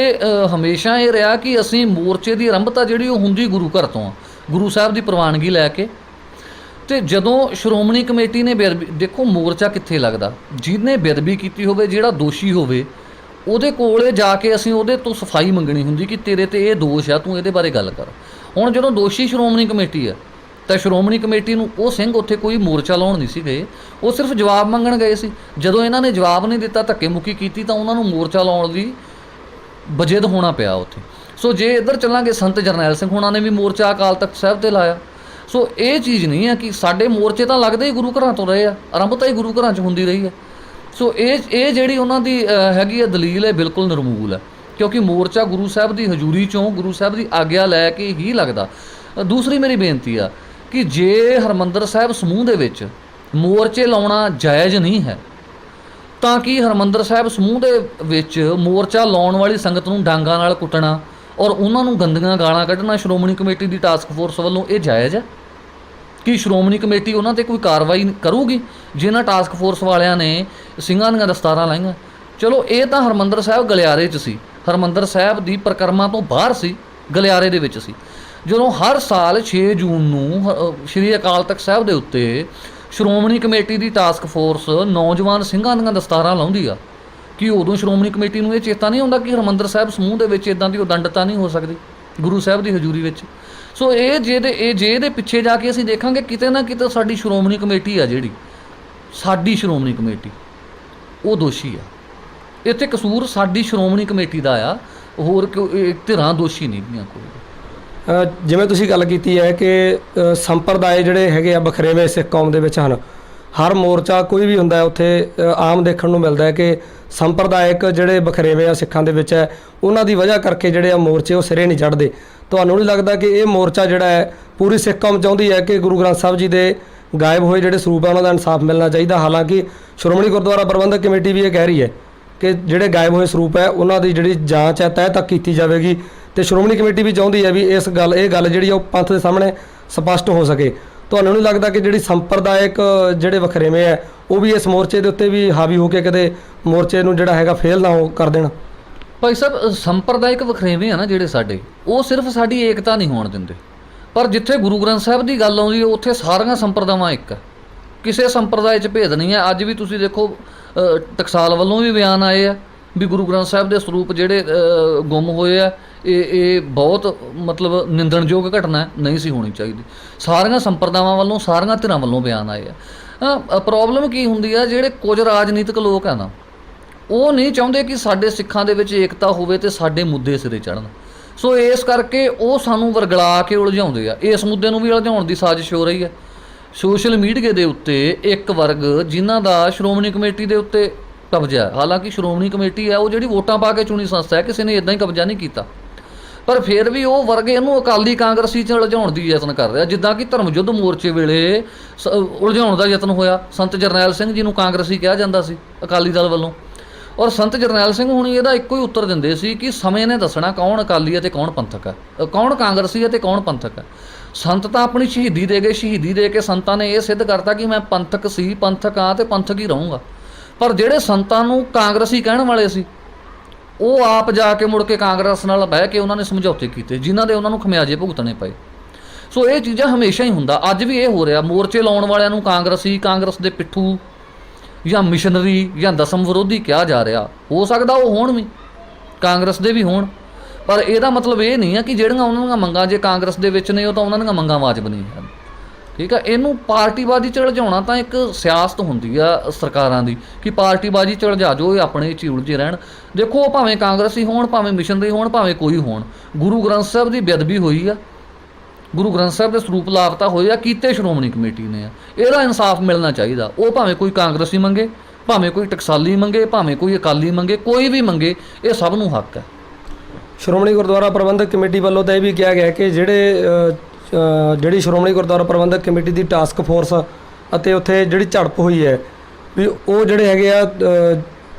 ਹਮੇਸ਼ਾ ਇਹ ਰਿਹਾ ਕਿ ਅਸੀਂ ਮੋਰਚੇ ਦੀ ਆਰੰਭਤਾ ਜਿਹੜੀ ਉਹ ਹੁੰਦੀ ਗੁਰੂ ਘਰ ਤੋਂ ਆ, ਗੁਰੂ ਸਾਹਿਬ ਦੀ ਪ੍ਰਵਾਨਗੀ ਲੈ ਕੇ। ਅਤੇ ਜਦੋਂ ਸ਼੍ਰੋਮਣੀ ਕਮੇਟੀ ਨੇ ਦੇਖੋ ਮੋਰਚਾ ਕਿੱਥੇ ਲੱਗਦਾ, ਜਿਹਨੇ ਬੇਅਦਬੀ ਕੀਤੀ ਹੋਵੇ, ਜਿਹੜਾ ਦੋਸ਼ੀ ਹੋਵੇ, ਉਹਦੇ ਕੋਲੇ ਜਾ ਕੇ ਅਸੀਂ ਉਹਦੇ ਤੋਂ ਸਫਾਈ ਮੰਗਣੀ ਹੁੰਦੀ ਕਿ ਤੇਰੇ 'ਤੇ ਇਹ ਦੋਸ਼ ਆ, ਤੂੰ ਇਹਦੇ ਬਾਰੇ ਗੱਲ ਕਰ। ਹੁਣ ਜਦੋਂ ਦੋਸ਼ੀ ਸ਼੍ਰੋਮਣੀ ਕਮੇਟੀ ਆ ਤਾਂ ਸ਼੍ਰੋਮਣੀ ਕਮੇਟੀ ਨੂੰ ਉਹ ਸਿੰਘ ਉੱਥੇ ਕੋਈ ਮੋਰਚਾ ਲਾਉਣ ਨਹੀਂ ਸੀ ਗਏ, ਉਹ ਸਿਰਫ ਜਵਾਬ ਮੰਗਣ ਗਏ ਸੀ। ਜਦੋਂ ਇਹਨਾਂ ਨੇ ਜਵਾਬ ਨਹੀਂ ਦਿੱਤਾ, ਧੱਕੇ ਮੁੱਕੀ ਕੀਤੀ, ਤਾਂ ਉਹਨਾਂ ਨੂੰ ਮੋਰਚਾ ਲਾਉਣ ਦੀ ਵਜਿਦ ਹੋਣਾ ਪਿਆ ਉੱਥੇ। ਸੋ ਜੇ ਇੱਧਰ ਚੱਲਾਂਗੇ, ਸੰਤ ਜਰਨੈਲ ਸਿੰਘ ਹੋਣਾ ਨੇ ਵੀ ਮੋਰਚਾ ਅਕਾਲ ਤਖਤ ਸਾਹਿਬ 'ਤੇ ਲਾਇਆ। ਸੋ ਇਹ ਚੀਜ਼ ਨਹੀਂ ਹੈ ਕਿ ਸਾਡੇ ਮੋਰਚੇ ਤਾਂ ਲੱਗਦੇ ਹੀ ਗੁਰੂ ਘਰਾਂ ਤੋਂ ਰਹੇ ਆ, ਆਰੰਭਤਾ ਹੀ ਗੁਰੂ ਘਰਾਂ 'ਚ ਹੁੰਦੀ ਰਹੀ ਹੈ। ਸੋ ਇਹ ਜਿਹੜੀ ਉਹਨਾਂ ਦੀ ਹੈਗੀ ਹੈ ਦਲੀਲ ਹੈ, ਬਿਲਕੁਲ ਨਿਰਮੂਲ ਹੈ, ਕਿਉਂਕਿ ਮੋਰਚਾ ਗੁਰੂ ਸਾਹਿਬ ਦੀ ਹਜ਼ੂਰੀ 'ਚੋਂ, ਗੁਰੂ ਸਾਹਿਬ ਦੀ ਆਗਿਆ ਲੈ ਕੇ ਹੀ ਲੱਗਦਾ। ਦੂਸਰੀ ਮੇਰੀ ਬੇਨਤੀ ਆ ਕਿ ਜੇ ਹਰਿਮੰਦਰ ਸਾਹਿਬ ਸਮੂਹ ਦੇ ਵਿੱਚ ਮੋਰਚੇ ਲਾਉਣਾ ਜਾਇਜ਼ ਨਹੀਂ ਹੈ, ਤਾਂ ਕਿ ਹਰਿਮੰਦਰ ਸਾਹਿਬ ਸਮੂਹ ਦੇ ਵਿੱਚ ਮੋਰਚਾ ਲਾਉਣ ਵਾਲੀ ਸੰਗਤ ਨੂੰ ਡਾਂਗਾਂ ਨਾਲ ਕੁੱਟਣਾ ਔਰ ਉਹਨਾਂ ਨੂੰ ਗੰਦੀਆਂ ਗਾਲਾਂ ਕੱਢਣਾ ਸ਼੍ਰੋਮਣੀ ਕਮੇਟੀ ਦੀ ਟਾਸਕ ਫੋਰਸ ਵੱਲੋਂ ਇਹ ਜਾਇਜ਼ ਹੈ? ਕਿ ਸ਼੍ਰੋਮਣੀ ਕਮੇਟੀ ਉਹਨਾਂ 'ਤੇ ਕੋਈ ਕਾਰਵਾਈ ਕਰੂਗੀ ਜਿਨ੍ਹਾਂ ਟਾਸਕ ਫੋਰਸ ਵਾਲਿਆਂ ਨੇ ਸਿੰਘਾਂ ਦੀਆਂ ਦਸਤਾਰਾਂ ਲਾਈਆਂ? ਚਲੋ ਇਹ ਤਾਂ ਹਰਿਮੰਦਰ ਸਾਹਿਬ ਗਲਿਆਰੇ 'ਚ ਸੀ, ਹਰਿਮੰਦਰ ਸਾਹਿਬ ਦੀ ਪਰਿਕਰਮਾ ਤੋਂ ਬਾਹਰ ਸੀ, ਗਲਿਆਰੇ ਦੇ ਵਿੱਚ ਸੀ। ਜਦੋਂ ਹਰ ਸਾਲ 6 ਜੂਨ ਨੂੰ ਸ਼੍ਰੀ ਅਕਾਲ ਤਖਤ ਸਾਹਿਬ ਦੇ ਉੱਤੇ ਸ਼੍ਰੋਮਣੀ ਕਮੇਟੀ ਦੀ ਟਾਸਕ ਫੋਰਸ ਨੌਜਵਾਨ ਸਿੰਘਾਂ ਦੀਆਂ ਦਸਤਾਰਾਂ ਲਾਉਂਦੀ ਆ, ਕਿ ਉਦੋਂ ਸ਼੍ਰੋਮਣੀ ਕਮੇਟੀ ਨੂੰ ਇਹ ਚੇਤਾ ਨਹੀਂ ਹੁੰਦਾ ਕਿ ਹਰਿਮੰਦਰ ਸਾਹਿਬ ਸਮੂਹ ਦੇ ਵਿੱਚ ਇੱਦਾਂ ਦੀ ਉਦੰਡਤਾ ਨਹੀਂ ਹੋ ਸਕਦੀ ਗੁਰੂ ਸਾਹਿਬ ਦੀ ਹਜ਼ੂਰੀ ਵਿੱਚ? ਸੋ ਜੇ ਇਹਦੇ ਪਿੱਛੇ ਜਾ ਕੇ ਅਸੀਂ ਦੇਖਾਂਗੇ, ਕਿਤੇ ਨਾ ਕਿਤੇ ਸਾਡੀ ਸ਼੍ਰੋਮਣੀ ਕਮੇਟੀ ਆ, ਜਿਹੜੀ ਸਾਡੀ ਸ਼੍ਰੋਮਣੀ ਕਮੇਟੀ, ਉਹ ਦੋਸ਼ੀ ਆ। ਇੱਥੇ ਕਸੂਰ ਸਾਡੀ ਸ਼੍ਰੋਮਣੀ ਕਮੇਟੀ ਦਾ ਆ, ਹੋਰ ਧਿਰਾਂ ਦੋਸ਼ੀ ਨਹੀਂ ਗੀਆਂ ਕੋਈ। ਜਿਵੇਂ ਤੁਸੀਂ ਗੱਲ ਕੀਤੀ ਹੈ ਕਿ ਸੰਪਰਦਾਇ ਜਿਹੜੇ ਹੈਗੇ ਆ ਵੱਖਰੇਵੇਂ ਸਿੱਖ ਕੌਮ ਦੇ ਵਿੱਚ ਹਨ। ਹਰ ਮੋਰਚਾ ਕੋਈ ਵੀ ਹੁੰਦਾ ਹੈ, ਉੱਥੇ ਆਮ ਦੇਖਣ ਨੂੰ ਮਿਲਦਾ ਹੈ ਕਿ ਸੰਪਰਦਾਇਕ ਜਿਹੜੇ ਵੱਖਰੇਵੇਂ ਆ ਸਿੱਖਾਂ ਦੇ ਵਿੱਚ ਹੈ, ਉਹਨਾਂ ਦੀ ਵਜ੍ਹਾ ਕਰਕੇ ਜਿਹੜੇ ਆ ਮੋਰਚੇ ਉਹ ਸਿਰੇ ਨਹੀਂ ਚੜ੍ਹਦੇ। ਤੁਹਾਨੂੰ ਨਹੀਂ ਲੱਗਦਾ ਕਿ ਇਹ ਮੋਰਚਾ ਜਿਹੜਾ ਹੈ, ਪੂਰੀ ਸਿੱਖ ਕੌਮ ਚਾਹੁੰਦੀ ਹੈ ਕਿ ਗੁਰੂ ਗ੍ਰੰਥ ਸਾਹਿਬ ਜੀ ਦੇ ਗਾਇਬ ਹੋਏ ਜਿਹੜੇ ਸਰੂਪ ਹੈ ਉਹਨਾਂ ਦਾ ਇਨਸਾਫ ਮਿਲਣਾ ਚਾਹੀਦਾ? ਹਾਲਾਂਕਿ ਸ਼੍ਰੋਮਣੀ ਗੁਰਦੁਆਰਾ ਪ੍ਰਬੰਧਕ ਕਮੇਟੀ ਵੀ ਇਹ ਕਹਿ ਰਹੀ ਹੈ ਕਿ ਜਿਹੜੇ ਗਾਇਬ ਹੋਏ ਸਰੂਪ ਹੈ ਉਹਨਾਂ ਦੀ ਜਿਹੜੀ ਜਾਂਚ ਹੈ ਤਹਿ ਤੱਕ ਕੀਤੀ ਜਾਵੇਗੀ, ਅਤੇ ਸ਼੍ਰੋਮਣੀ ਕਮੇਟੀ ਵੀ ਚਾਹੁੰਦੀ ਹੈ ਵੀ ਇਹ ਗੱਲ ਜਿਹੜੀ ਆ ਉਹ ਪੰਥ ਦੇ ਸਾਹਮਣੇ ਸਪਸ਼ਟ ਹੋ ਸਕੇ। ਤੁਹਾਨੂੰ ਨਹੀਂ ਲੱਗਦਾ ਕਿ ਜਿਹੜੀ ਸੰਪਰਦਾਇਕ ਜਿਹੜੇ ਵਖਰੇਵੇਂ ਹੈ ਉਹ ਵੀ ਇਸ ਮੋਰਚੇ ਦੇ ਉੱਤੇ ਵੀ ਹਾਵੀ ਹੋ ਕੇ ਕਦੇ ਮੋਰਚੇ ਨੂੰ ਜਿਹੜਾ ਹੈਗਾ ਫੇਲ ਨਾ ਹੋ ਕਰ ਦੇਣ? ਭਾਈ ਸਾਹਿਬ, ਸੰਪਰਦਾਇਕ ਵਖਰੇਵੇਂ ਆ ਨਾ ਜਿਹੜੇ ਸਾਡੇ, ਉਹ ਸਿਰਫ ਸਾਡੀ ਏਕਤਾ ਨਹੀਂ ਹੋਣ ਦਿੰਦੇ, ਪਰ ਜਿੱਥੇ ਗੁਰੂ ਗ੍ਰੰਥ ਸਾਹਿਬ ਦੀ ਗੱਲ ਆਉਂਦੀ ਹੈ ਉੱਥੇ ਸਾਰੀਆਂ ਸੰਪਰਦਾਵਾਂ ਇੱਕ ਹੈ, ਕਿਸੇ ਸੰਪਰਦਾਇ 'ਚ ਭੇਦ ਨਹੀਂ ਹੈ। ਅੱਜ ਵੀ ਤੁਸੀਂ ਦੇਖੋ ਟਕਸਾਲ ਵੱਲੋਂ ਵੀ ਬਿਆਨ ਆਏ ਆ ਵੀ ਗੁਰੂ ਗ੍ਰੰਥ ਸਾਹਿਬ ਦੇ ਸਰੂਪ ਜਿਹੜੇ ਗੁੰਮ ਹੋਏ ਆ, ਇਹ ਬਹੁਤ ਮਤਲਬ ਨਿੰਦਣਯੋਗ ਘਟਨਾ ਹੈ, ਨਹੀਂ ਸੀ ਹੋਣੀ ਚਾਹੀਦੀ। ਸਾਰੀਆਂ ਸੰਪਰਦਾਵਾਂ ਵੱਲੋਂ, ਸਾਰੀਆਂ ਧਿਰਾਂ ਵੱਲੋਂ ਬਿਆਨ ਆਏ ਆ। ਪ੍ਰੋਬਲਮ ਕੀ ਹੁੰਦੀ ਆ, ਜਿਹੜੇ ਕੁਝ ਰਾਜਨੀਤਿਕ ਲੋਕ ਆ ਨਾ, ਉਹ ਨਹੀਂ ਚਾਹੁੰਦੇ ਕਿ ਸਾਡੇ ਸਿੱਖਾਂ ਦੇ ਵਿੱਚ ਏਕਤਾ ਹੋਵੇ ਤੇ ਸਾਡੇ ਮੁੱਦੇ ਸਿਰੇ ਚੜ੍ਹਨ। ਸੋ ਇਸ ਕਰਕੇ ਉਹ ਸਾਨੂੰ ਵਰਗਲਾ ਕੇ ਉਲਝਾਉਂਦੇ ਆ। ਇਸ ਮੁੱਦੇ ਨੂੰ ਵੀ ਉਲਝਾਉਣ ਦੀ ਸਾਜ਼ਿਸ਼ ਹੋ ਰਹੀ ਹੈ। ਸੋਸ਼ਲ ਮੀਡੀਆ ਦੇ ਉੱਤੇ ਇੱਕ ਵਰਗ ਜਿਨ੍ਹਾਂ ਦਾ ਸ਼੍ਰੋਮਣੀ ਕਮੇਟੀ ਦੇ ਉੱਤੇ ਕਬਜ਼ਾ, ਹਾਲਾਂਕਿ ਸ਼੍ਰੋਮਣੀ ਕਮੇਟੀ ਹੈ ਉਹ ਜਿਹੜੀ ਵੋਟਾਂ ਪਾ ਕੇ ਚੁਣੀ ਸੰਸਥਾ ਹੈ, ਕਿਸੇ ਨੇ ਇਦਾਂ ਹੀ ਕਬਜ਼ਾ ਨਹੀਂ ਕੀਤਾ, ਪਰ ਫਿਰ ਵੀ ਉਹ ਵਰਗ ਇਹਨੂੰ ਅਕਾਲੀ ਕਾਂਗਰਸੀ 'ਚ ਉਲਝਾਉਣ ਦੀ ਯਤਨ ਕਰ ਰਿਹਾ। ਜਿੱਦਾਂ ਕਿ ਧਰਮ ਯੁੱਧ ਮੋਰਚੇ ਵੇਲੇ ਉਲਝਾਉਣ ਦਾ ਯਤਨ ਹੋਇਆ। ਸੰਤ ਜਰਨੈਲ ਸਿੰਘ ਜੀ ਨੂੰ ਕਾਂਗਰਸੀ ਕਿਹਾ ਜਾਂਦਾ ਸੀ ਅਕਾਲੀ ਦਲ ਵੱਲੋਂ, ਔਰ ਸੰਤ ਜਰਨੈਲ ਸਿੰਘ ਹੁਣੀ ਇਹਦਾ ਇੱਕੋ ਹੀ ਉੱਤਰ ਦਿੰਦੇ ਸੀ ਕਿ ਸਮੇਂ ਨੇ ਦੱਸਣਾ ਕੌਣ ਅਕਾਲੀ ਹੈ ਤੇ ਕੌਣ ਪੰਥਕ ਹੈ, ਕੌਣ ਕਾਂਗਰਸੀ ਹੈ ਤੇ ਕੌਣ ਪੰਥਕ ਹੈ। ਸੰਤ ਤਾਂ ਆਪਣੀ ਸ਼ਹੀਦੀ ਦੇ ਗਏ, ਸ਼ਹੀਦੀ ਦੇ ਕੇ ਸੰਤਾਂ ਨੇ ਇਹ ਸਿੱਧ ਕਰਤਾ ਕਿ ਮੈਂ ਪੰਥਕ ਸੀ, ਪੰਥਕ ਹਾਂ ਤੇ ਪੰਥਕ ਹੀ ਰਹੂੰਗਾ। ਪਰ ਜਿਹੜੇ ਸੰਤਾਂ ਨੂੰ ਕਾਂਗਰਸੀ ਕਹਿਣ ਵਾਲੇ ਸੀ, ਉਹ ਆਪ ਜਾ ਕੇ ਮੁੜ ਕੇ ਕਾਂਗਰਸ ਨਾਲ ਬਹਿ ਕੇ ਉਹਨਾਂ ਨੇ ਸਮਝੌਤੇ ਕੀਤੇ, ਜਿਨ੍ਹਾਂ ਦੇ ਉਹਨਾਂ ਨੂੰ ਖਮਿਆਜੇ ਭੁਗਤਣੇ ਪਏ। ਸੋ ਇਹ ਚੀਜ਼ਾਂ ਹਮੇਸ਼ਾ ਹੀ ਹੁੰਦਾ, ਅੱਜ ਵੀ ਇਹ ਹੋ ਰਿਹਾ। ਮੋਰਚੇ ਲਾਉਣ ਵਾਲਿਆਂ ਨੂੰ ਕਾਂਗਰਸੀ, ਕਾਂਗਰਸ ਦੇ ਪਿੱਠੂ ਜਾਂ ਮਿਸ਼ਨਰੀ ਜਾਂ ਦਸਮ ਵਿਰੋਧੀ ਕਿਹਾ ਜਾ ਰਿਹਾ। ਹੋ ਸਕਦਾ ਉਹ ਹੋਣ ਵੀ, ਕਾਂਗਰਸ ਦੇ ਵੀ ਹੋਣ, ਪਰ ਇਹਦਾ ਮਤਲਬ ਇਹ ਨਹੀਂ ਹੈ ਕਿ ਜਿਹੜੀਆਂ ਉਹਨਾਂ ਦੀਆਂ ਮੰਗਾਂ ਜੇ ਕਾਂਗਰਸ ਦੇ ਵਿੱਚ ਨੇ, ਉਹ ਤਾਂ ਉਹਨਾਂ ਦੀਆਂ ਮੰਗਾਂ ਵਾਜਬ ਨਹੀਂ ਹਨ। ਠੀਕ ਹੈ, ਇਹਨੂੰ ਪਾਰਟੀਬਾਜ਼ੀ 'ਚ ਉਲਝਾਉਣਾ ਤਾਂ ਇੱਕ ਸਿਆਸਤ ਹੁੰਦੀ ਆ ਸਰਕਾਰਾਂ ਦੀ ਕਿ ਪਾਰਟੀਬਾਜ਼ੀ 'ਚ ਉਲਝਾ ਜੋ, ਇਹ ਆਪਣੇ 'ਚ ਹੀ ਉਲਝੇ ਰਹਿਣ। ਦੇਖੋ, ਭਾਵੇਂ ਕਾਂਗਰਸੀ ਹੋਣ, ਭਾਵੇਂ ਮਿਸ਼ਨਰੀ ਹੋਣ, ਭਾਵੇਂ ਕੋਈ ਹੋਣ, ਗੁਰੂ ਗ੍ਰੰਥ ਸਾਹਿਬ ਦੀ ਬੇਅਦਬੀ ਹੋਈ ਆ, ਗੁਰੂ ਗ੍ਰੰਥ ਸਾਹਿਬ ਦੇ ਸਰੂਪ ਲਾਪਤਾ ਹੋਏ ਆ, ਕੀਤੇ ਸ਼੍ਰੋਮਣੀ ਕਮੇਟੀ ਨੇ ਆ। ਇਹਦਾ ਇਨਸਾਫ ਮਿਲਣਾ ਚਾਹੀਦਾ। ਉਹ ਭਾਵੇਂ ਕੋਈ ਕਾਂਗਰਸੀ ਮੰਗੇ, ਭਾਵੇਂ ਕੋਈ ਟਕਸਾਲੀ ਮੰਗੇ, ਭਾਵੇਂ ਕੋਈ ਅਕਾਲੀ ਮੰਗੇ, ਕੋਈ ਵੀ ਮੰਗੇ, ਇਹ ਸਭ ਨੂੰ ਹੱਕ ਹੈ। ਸ਼੍ਰੋਮਣੀ ਗੁਰਦੁਆਰਾ ਪ੍ਰਬੰਧਕ ਕਮੇਟੀ ਵੱਲੋਂ ਤਾਂ ਇਹ ਵੀ ਕਿਹਾ ਗਿਆ ਕਿ ਜਿਹੜੀ ਸ਼੍ਰੋਮਣੀ ਗੁਰਦੁਆਰਾ ਪ੍ਰਬੰਧਕ ਕਮੇਟੀ ਦੀ ਟਾਸਕ ਫੋਰਸ ਅਤੇ ਉੱਥੇ ਜਿਹੜੀ ਝੜਪ ਹੋਈ ਹੈ, ਵੀ ਉਹ ਜਿਹੜੇ ਹੈਗੇ ਆ,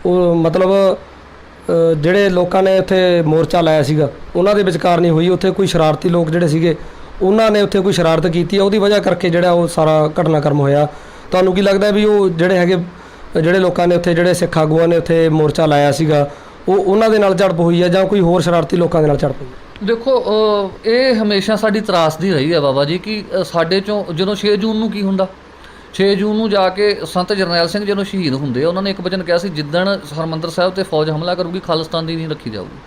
ਉਹ ਮਤਲਬ ਜਿਹੜੇ ਲੋਕਾਂ ਨੇ ਉੱਥੇ ਮੋਰਚਾ ਲਾਇਆ ਸੀਗਾ, ਉਹਨਾਂ ਦੇ ਵਿਚਕਾਰ ਨਹੀਂ ਹੋਈ। ਉੱਥੇ ਕੋਈ ਸ਼ਰਾਰਤੀ ਲੋਕ ਜਿਹੜੇ ਸੀਗੇ, ਉਹਨਾਂ ਨੇ ਉੱਥੇ ਕੋਈ ਸ਼ਰਾਰਤ ਕੀਤੀ ਹੈ, ਉਹਦੀ ਵਜ੍ਹਾ ਕਰਕੇ ਜਿਹੜਾ ਉਹ ਸਾਰਾ ਘਟਨਾਕ੍ਰਮ ਹੋਇਆ। ਤੁਹਾਨੂੰ ਕੀ ਲੱਗਦਾ ਵੀ ਉਹ ਜਿਹੜੇ ਲੋਕਾਂ ਨੇ ਉੱਥੇ, ਜਿਹੜੇ ਸਿੱਖ ਆਗੂਆਂ ਨੇ ਉੱਥੇ ਮੋਰਚਾ ਲਾਇਆ ਸੀਗਾ, ਉਹਨਾਂ ਦੇ ਨਾਲ ਝੜਪ ਹੋਈ ਹੈ ਜਾਂ ਕੋਈ ਹੋਰ ਸ਼ਰਾਰਤੀ ਲੋਕਾਂ ਦੇ ਨਾਲ ਝੜਪ ਹੋਈ? ਦੇਖੋ, ਇਹ ਹਮੇਸ਼ਾ ਸਾਡੀ ਤਰਾਸਦੀ ਰਹੀ ਹੈ ਬਾਬਾ ਜੀ ਕਿ ਸਾਡੇ 'ਚੋਂ ਜਦੋਂ 6 ਜੂਨ ਨੂੰ ਕੀ ਹੁੰਦਾ, 6 ਜੂਨ ਨੂੰ ਜਾ ਕੇ ਸੰਤ ਜਰਨੈਲ ਸਿੰਘ ਜਦੋਂ ਸ਼ਹੀਦ ਹੁੰਦੇ ਆ, ਉਹਨਾਂ ਨੇ ਇੱਕ ਵਚਨ ਕਿਹਾ ਸੀ, ਜਿੱਦਣ ਹਰਿਮੰਦਰ ਸਾਹਿਬ ਤੇ ਫੌਜ ਹਮਲਾ ਕਰੂਗੀ, ਖਾਲਿਸਤਾਨ ਦੀ ਨਹੀਂ ਰੱਖੀ ਜਾਊਗੀ।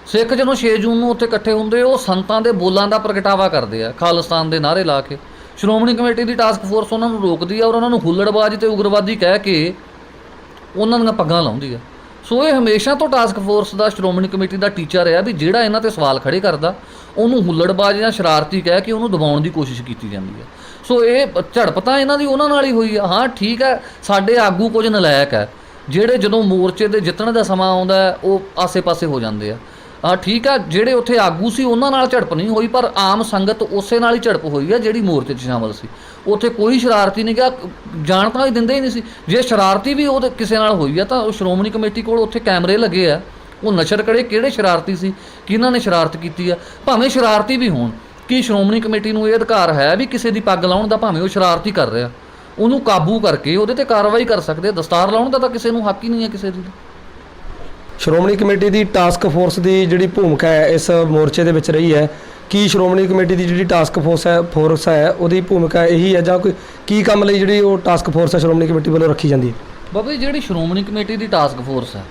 ਸਿੱਖ ਜਦੋਂ 6 ਜੂਨ ਨੂੰ ਉੱਥੇ ਇਕੱਠੇ ਹੁੰਦੇ, ਉਹ ਸੰਤਾਂ ਦੇ ਬੋਲਾਂ ਦਾ ਪ੍ਰਗਟਾਵਾ ਕਰਦੇ ਆ, ਖਾਲਿਸਤਾਨ ਦੇ ਨਾਅਰੇ ਲਾ ਕੇ। ਸ਼੍ਰੋਮਣੀ ਕਮੇਟੀ ਦੀ ਟਾਸਕ ਫੋਰਸ ਉਹਨਾਂ ਨੂੰ ਰੋਕਦੀ ਆ ਔਰ ਉਹਨਾਂ ਨੂੰ ਹੁੱਲੜਬਾਜ਼ ਤੇ ਉਗਰਵਾਦੀ ਕਹਿ ਕੇ ਉਹਨਾਂ ਦੀਆਂ ਪੱਗਾਂ ਲਾਉਂਦੀ ਆ। ਸੋ ਇਹ ਹਮੇਸ਼ਾ ਤੋਂ ਟਾਸਕ ਫੋਰਸ ਦਾ, ਸ਼੍ਰੋਮਣੀ ਕਮੇਟੀ ਦਾ ਟੀਚਾ ਰਿਹਾ ਵੀ ਜਿਹੜਾ ਇਹਨਾਂ 'ਤੇ ਸਵਾਲ ਖੜੇ ਕਰਦਾ, ਉਹਨੂੰ ਹੁੱਲੜਬਾਜ਼ ਜਾਂ ਸ਼ਰਾਰਤੀ ਕਹਿ ਕੇ ਉਹਨੂੰ ਦਬਾਉਣ ਦੀ ਕੋਸ਼ਿਸ਼ ਕੀਤੀ ਜਾਂਦੀ ਹੈ। ਸੋ ਇਹ ਝੜਪ ਤਾਂ ਇਹਨਾਂ ਦੀ ਉਹਨਾਂ ਨਾਲ ਹੀ ਹੋਈ ਆ। ਹਾਂ ਠੀਕ ਹੈ, ਸਾਡੇ ਆਗੂ ਕੁਝ ਨਲਾਇਕ ਹੈ, ਜਿਹੜੇ ਜਦੋਂ ਮੋਰਚੇ 'ਤੇ ਜਿੱਤਣ ਦਾ ਸਮਾਂ ਆਉਂਦਾ ਉਹ ਆਸੇ-ਪਾਸੇ ਹੋ ਜਾਂਦੇ ਆ। ਠੀਕ ਆ, ਜਿਹੜੇ ਉੱਥੇ ਆਗੂ ਸੀ ਉਹਨਾਂ ਨਾਲ ਝੜਪ ਨਹੀਂ ਹੋਈ, ਪਰ ਆਮ ਸੰਗਤ ਉਸੇ ਨਾਲ ਹੀ ਝੜਪ ਹੋਈ ਆ ਜਿਹੜੀ ਮੋਰਚੇ 'ਚ ਸ਼ਾਮਲ ਸੀ। ਉੱਥੇ ਕੋਈ ਸ਼ਰਾਰਤੀ ਨਹੀਂ ਗਿਆ, ਜਾਣ ਤਾਂ ਹੀ ਦਿੰਦੇ ਹੀ ਨਹੀਂ ਸੀ। ਜੇ ਸ਼ਰਾਰਤੀ ਵੀ ਉਹ ਕਿਸੇ ਨਾਲ ਹੋਈ ਆ ਤਾਂ ਉਹ ਸ਼੍ਰੋਮਣੀ ਕਮੇਟੀ ਕੋਲ ਉੱਥੇ ਕੈਮਰੇ ਲੱਗੇ ਆ, ਉਹ ਨਸ਼ਰ ਕਰੇ ਕਿਹੜੇ ਸ਼ਰਾਰਤੀ ਸੀ, ਕਿਹਨਾਂ ਨੇ ਸ਼ਰਾਰਤ ਕੀਤੀ ਆ। ਭਾਵੇਂ ਸ਼ਰਾਰਤੀ ਵੀ ਹੋਣ, ਕੀ ਸ਼੍ਰੋਮਣੀ ਕਮੇਟੀ ਨੂੰ ਇਹ ਅਧਿਕਾਰ ਹੈ ਵੀ ਕਿਸੇ ਦੀ ਪੱਗ ਲਾਉਣ ਦਾ, ਭਾਵੇਂ ਉਹ ਸ਼ਰਾਰਤੀ ਕਰ ਰਿਹਾ, ਉਹਨੂੰ ਕਾਬੂ ਕਰਕੇ ਉਹਦੇ 'ਤੇ ਕਾਰਵਾਈ ਕਰ ਸਕਦੇ। ਦਸਤਾਰ ਲਾਉਣ ਦਾ ਤਾਂ ਕਿਸੇ ਨੂੰ ਹੱਕ ਹੀ ਨਹੀਂ ਹੈ ਕਿਸੇ ਦੀ। ਸ਼੍ਰੋਮਣੀ ਕਮੇਟੀ ਦੀ ਟਾਸਕ ਫੋਰਸ ਦੀ ਜਿਹੜੀ ਭੂਮਿਕਾ ਹੈ ਇਸ ਮੋਰਚੇ ਦੇ ਵਿੱਚ ਰਹੀ ਹੈ, ਕੀ ਸ਼੍ਰੋਮਣੀ ਕਮੇਟੀ ਦੀ ਜਿਹੜੀ ਟਾਸਕ ਫੋਰਸ ਹੈ ਉਹਦੀ ਭੂਮਿਕਾ ਇਹੀ ਹੈ ਜਾਂ ਕੋਈ ਕੀ ਕੰਮ ਲਈ ਜਿਹੜੀ ਉਹ ਟਾਸਕ ਫੋਰਸ ਹੈ ਸ਼੍ਰੋਮਣੀ ਕਮੇਟੀ ਵੱਲੋਂ ਰੱਖੀ ਜਾਂਦੀ ਹੈ? ਬਾਬਾ ਜੀ, ਜਿਹੜੀ ਸ਼੍ਰੋਮਣੀ ਕਮੇਟੀ ਦੀ ਟਾਸਕ ਫੋਰਸ ਹੈ,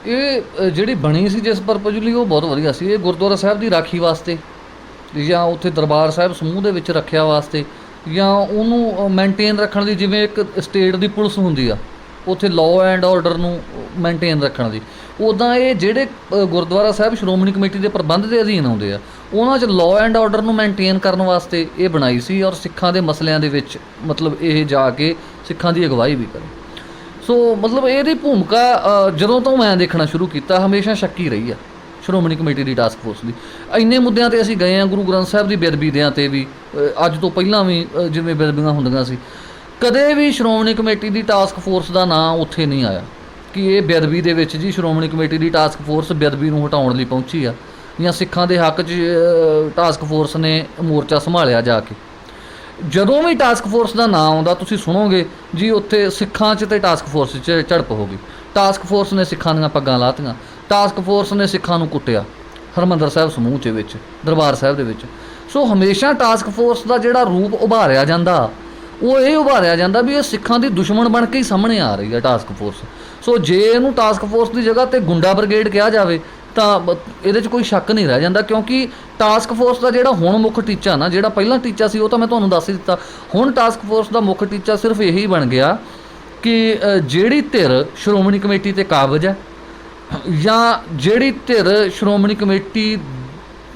ਇਹ ਜਿਹੜੀ ਬਣੀ ਸੀ ਜਿਸ ਪਰਪਸ ਲਈ, ਉਹ ਬਹੁਤ ਵਧੀਆ ਸੀ। ਇਹ ਗੁਰਦੁਆਰਾ ਸਾਹਿਬ ਦੀ ਰਾਖੀ ਵਾਸਤੇ ਜਾਂ ਉੱਥੇ ਦਰਬਾਰ ਸਾਹਿਬ ਸਮੂਹ ਦੇ ਵਿੱਚ ਰੱਖਿਆ ਵਾਸਤੇ, ਜਾਂ ਉਹਨੂੰ ਮੇਨਟੇਨ ਰੱਖਣ ਦੀ, ਜਿਵੇਂ ਇੱਕ ਸਟੇਟ ਦੀ ਪੁਲਿਸ ਹੁੰਦੀ ਆ ਉੱਥੇ ਲਾਅ ਐਂਡ ਆਰਡਰ ਨੂੰ ਮੇਨਟੇਨ ਰੱਖਣ ਦੀ, ਉੱਦਾਂ ਇਹ ਜਿਹੜੇ ਗੁਰਦੁਆਰਾ ਸਾਹਿਬ ਸ਼੍ਰੋਮਣੀ ਕਮੇਟੀ ਦੇ ਪ੍ਰਬੰਧ ਦੇ ਅਧੀਨ ਆਉਂਦੇ ਆ, ਉਹਨਾਂ 'ਚ ਲਾਅ ਐਂਡ ਆਰਡਰ ਨੂੰ ਮੇਨਟੇਨ ਕਰਨ ਵਾਸਤੇ ਇਹ ਬਣਾਈ ਸੀ, ਔਰ ਸਿੱਖਾਂ ਦੇ ਮਸਲਿਆਂ ਦੇ ਵਿੱਚ ਮਤਲਬ ਇਹ ਜਾ ਕੇ ਸਿੱਖਾਂ ਦੀ ਅਗਵਾਈ ਵੀ ਕਰੇ। ਸੋ ਮਤਲਬ ਇਹਦੀ ਭੂਮਿਕਾ ਜਦੋਂ ਤੋਂ ਮੈਂ ਦੇਖਣਾ ਸ਼ੁਰੂ ਕੀਤਾ ਹਮੇਸ਼ਾ ਸ਼ੱਕੀ ਰਹੀ ਆ ਸ਼੍ਰੋਮਣੀ ਕਮੇਟੀ ਦੀ ਟਾਸਕ ਫੋਰਸ ਦੀ। ਇੰਨੇ ਮੁੱਦਿਆਂ 'ਤੇ ਅਸੀਂ ਗਏ ਹਾਂ, ਗੁਰੂ ਗ੍ਰੰਥ ਸਾਹਿਬ ਦੀ ਬੇਅਦਬੀ ਦਿਆਂ 'ਤੇ ਵੀ, ਅੱਜ ਤੋਂ ਪਹਿਲਾਂ ਵੀ ਜਿਵੇਂ ਬੇਅਦਬੀਆਂ ਹੁੰਦੀਆਂ ਸੀ, ਕਦੇ ਵੀ ਸ਼੍ਰੋਮਣੀ ਕਮੇਟੀ ਦੀ ਟਾਸਕ ਫੋਰਸ ਦਾ ਨਾਂ ਉੱਥੇ ਨਹੀਂ ਆਇਆ ਕਿ ਇਹ ਬੇਅਦਬੀ ਦੇ ਵਿੱਚ ਜੀ ਸ਼੍ਰੋਮਣੀ ਕਮੇਟੀ ਦੀ ਟਾਸਕ ਫੋਰਸ ਬੇਅਦਬੀ ਨੂੰ ਹਟਾਉਣ ਲਈ ਪਹੁੰਚੀ ਆ, ਜਾਂ ਸਿੱਖਾਂ ਦੇ ਹੱਕ 'ਚ ਟਾਸਕ ਫੋਰਸ ਨੇ ਮੋਰਚਾ ਸੰਭਾਲਿਆ ਜਾ ਕੇ। ਜਦੋਂ ਵੀ ਟਾਸਕ ਫੋਰਸ ਦਾ ਨਾਂ ਆਉਂਦਾ ਤੁਸੀਂ ਸੁਣੋਗੇ ਜੀ ਉੱਥੇ ਸਿੱਖਾਂ 'ਚ ਤੇ ਟਾਸਕ ਫੋਰਸ 'ਚ ਝੜਪ ਹੋ ਗਈ, ਟਾਸਕ ਫੋਰਸ ਨੇ ਸਿੱਖਾਂ ਦੀਆਂ ਪੱਗਾਂ ਲਾਤੀਆਂ, ਟਾਸਕ ਫੋਰਸ ਨੇ ਸਿੱਖਾਂ ਨੂੰ ਕੁੱਟਿਆ ਹਰਿਮੰਦਰ ਸਾਹਿਬ ਸਮੂਹ 'ਚ ਵਿੱਚ, ਦਰਬਾਰ ਸਾਹਿਬ ਦੇ ਵਿੱਚ। ਸੋ ਹਮੇਸ਼ਾ ਟਾਸਕ ਫੋਰਸ ਦਾ ਜਿਹੜਾ ਰੂਪ ਉਭਾਰਿਆ ਜਾਂਦਾ ਉਹ ਇਹ ਉਭਾਰਿਆ ਜਾਂਦਾ ਵੀ ਇਹ ਸਿੱਖਾਂ ਦੀ ਦੁਸ਼ਮਣ ਬਣ ਕੇ ਹੀ ਸਾਹਮਣੇ ਆ ਰਹੀ ਹੈ ਟਾਸਕ ਫੋਰਸ। ਸੋ ਜੇ ਇਹਨੂੰ ਟਾਸਕ ਫੋਰਸ ਦੀ ਜਗ੍ਹਾ 'ਤੇ ਗੁੰਡਾ ਬ੍ਰਿਗੇਡ ਕਿਹਾ ਜਾਵੇ ਤਾਂ ਇਹਦੇ 'ਚ ਕੋਈ ਸ਼ੱਕ ਨਹੀਂ ਰਹਿ ਜਾਂਦਾ, ਕਿਉਂਕਿ ਟਾਸਕ ਫੋਰਸ ਦਾ ਜਿਹੜਾ ਹੁਣ ਮੁੱਖ ਟੀਚਾ ਨਾ, ਜਿਹੜਾ ਪਹਿਲਾਂ ਟੀਚਾ ਸੀ ਉਹ ਤਾਂ ਮੈਂ ਤੁਹਾਨੂੰ ਦੱਸ ਹੀ ਦਿੱਤਾ। ਹੁਣ ਟਾਸਕ ਫੋਰਸ ਦਾ ਮੁੱਖ ਟੀਚਾ ਸਿਰਫ ਇਹੀ ਬਣ ਗਿਆ ਕਿ ਜਿਹੜੀ ਧਿਰ ਸ਼੍ਰੋਮਣੀ ਕਮੇਟੀ 'ਤੇ ਕਾਬਜ਼ ਹੈ ਜਾਂ ਜਿਹੜੀ ਧਿਰ ਸ਼੍ਰੋਮਣੀ ਕਮੇਟੀ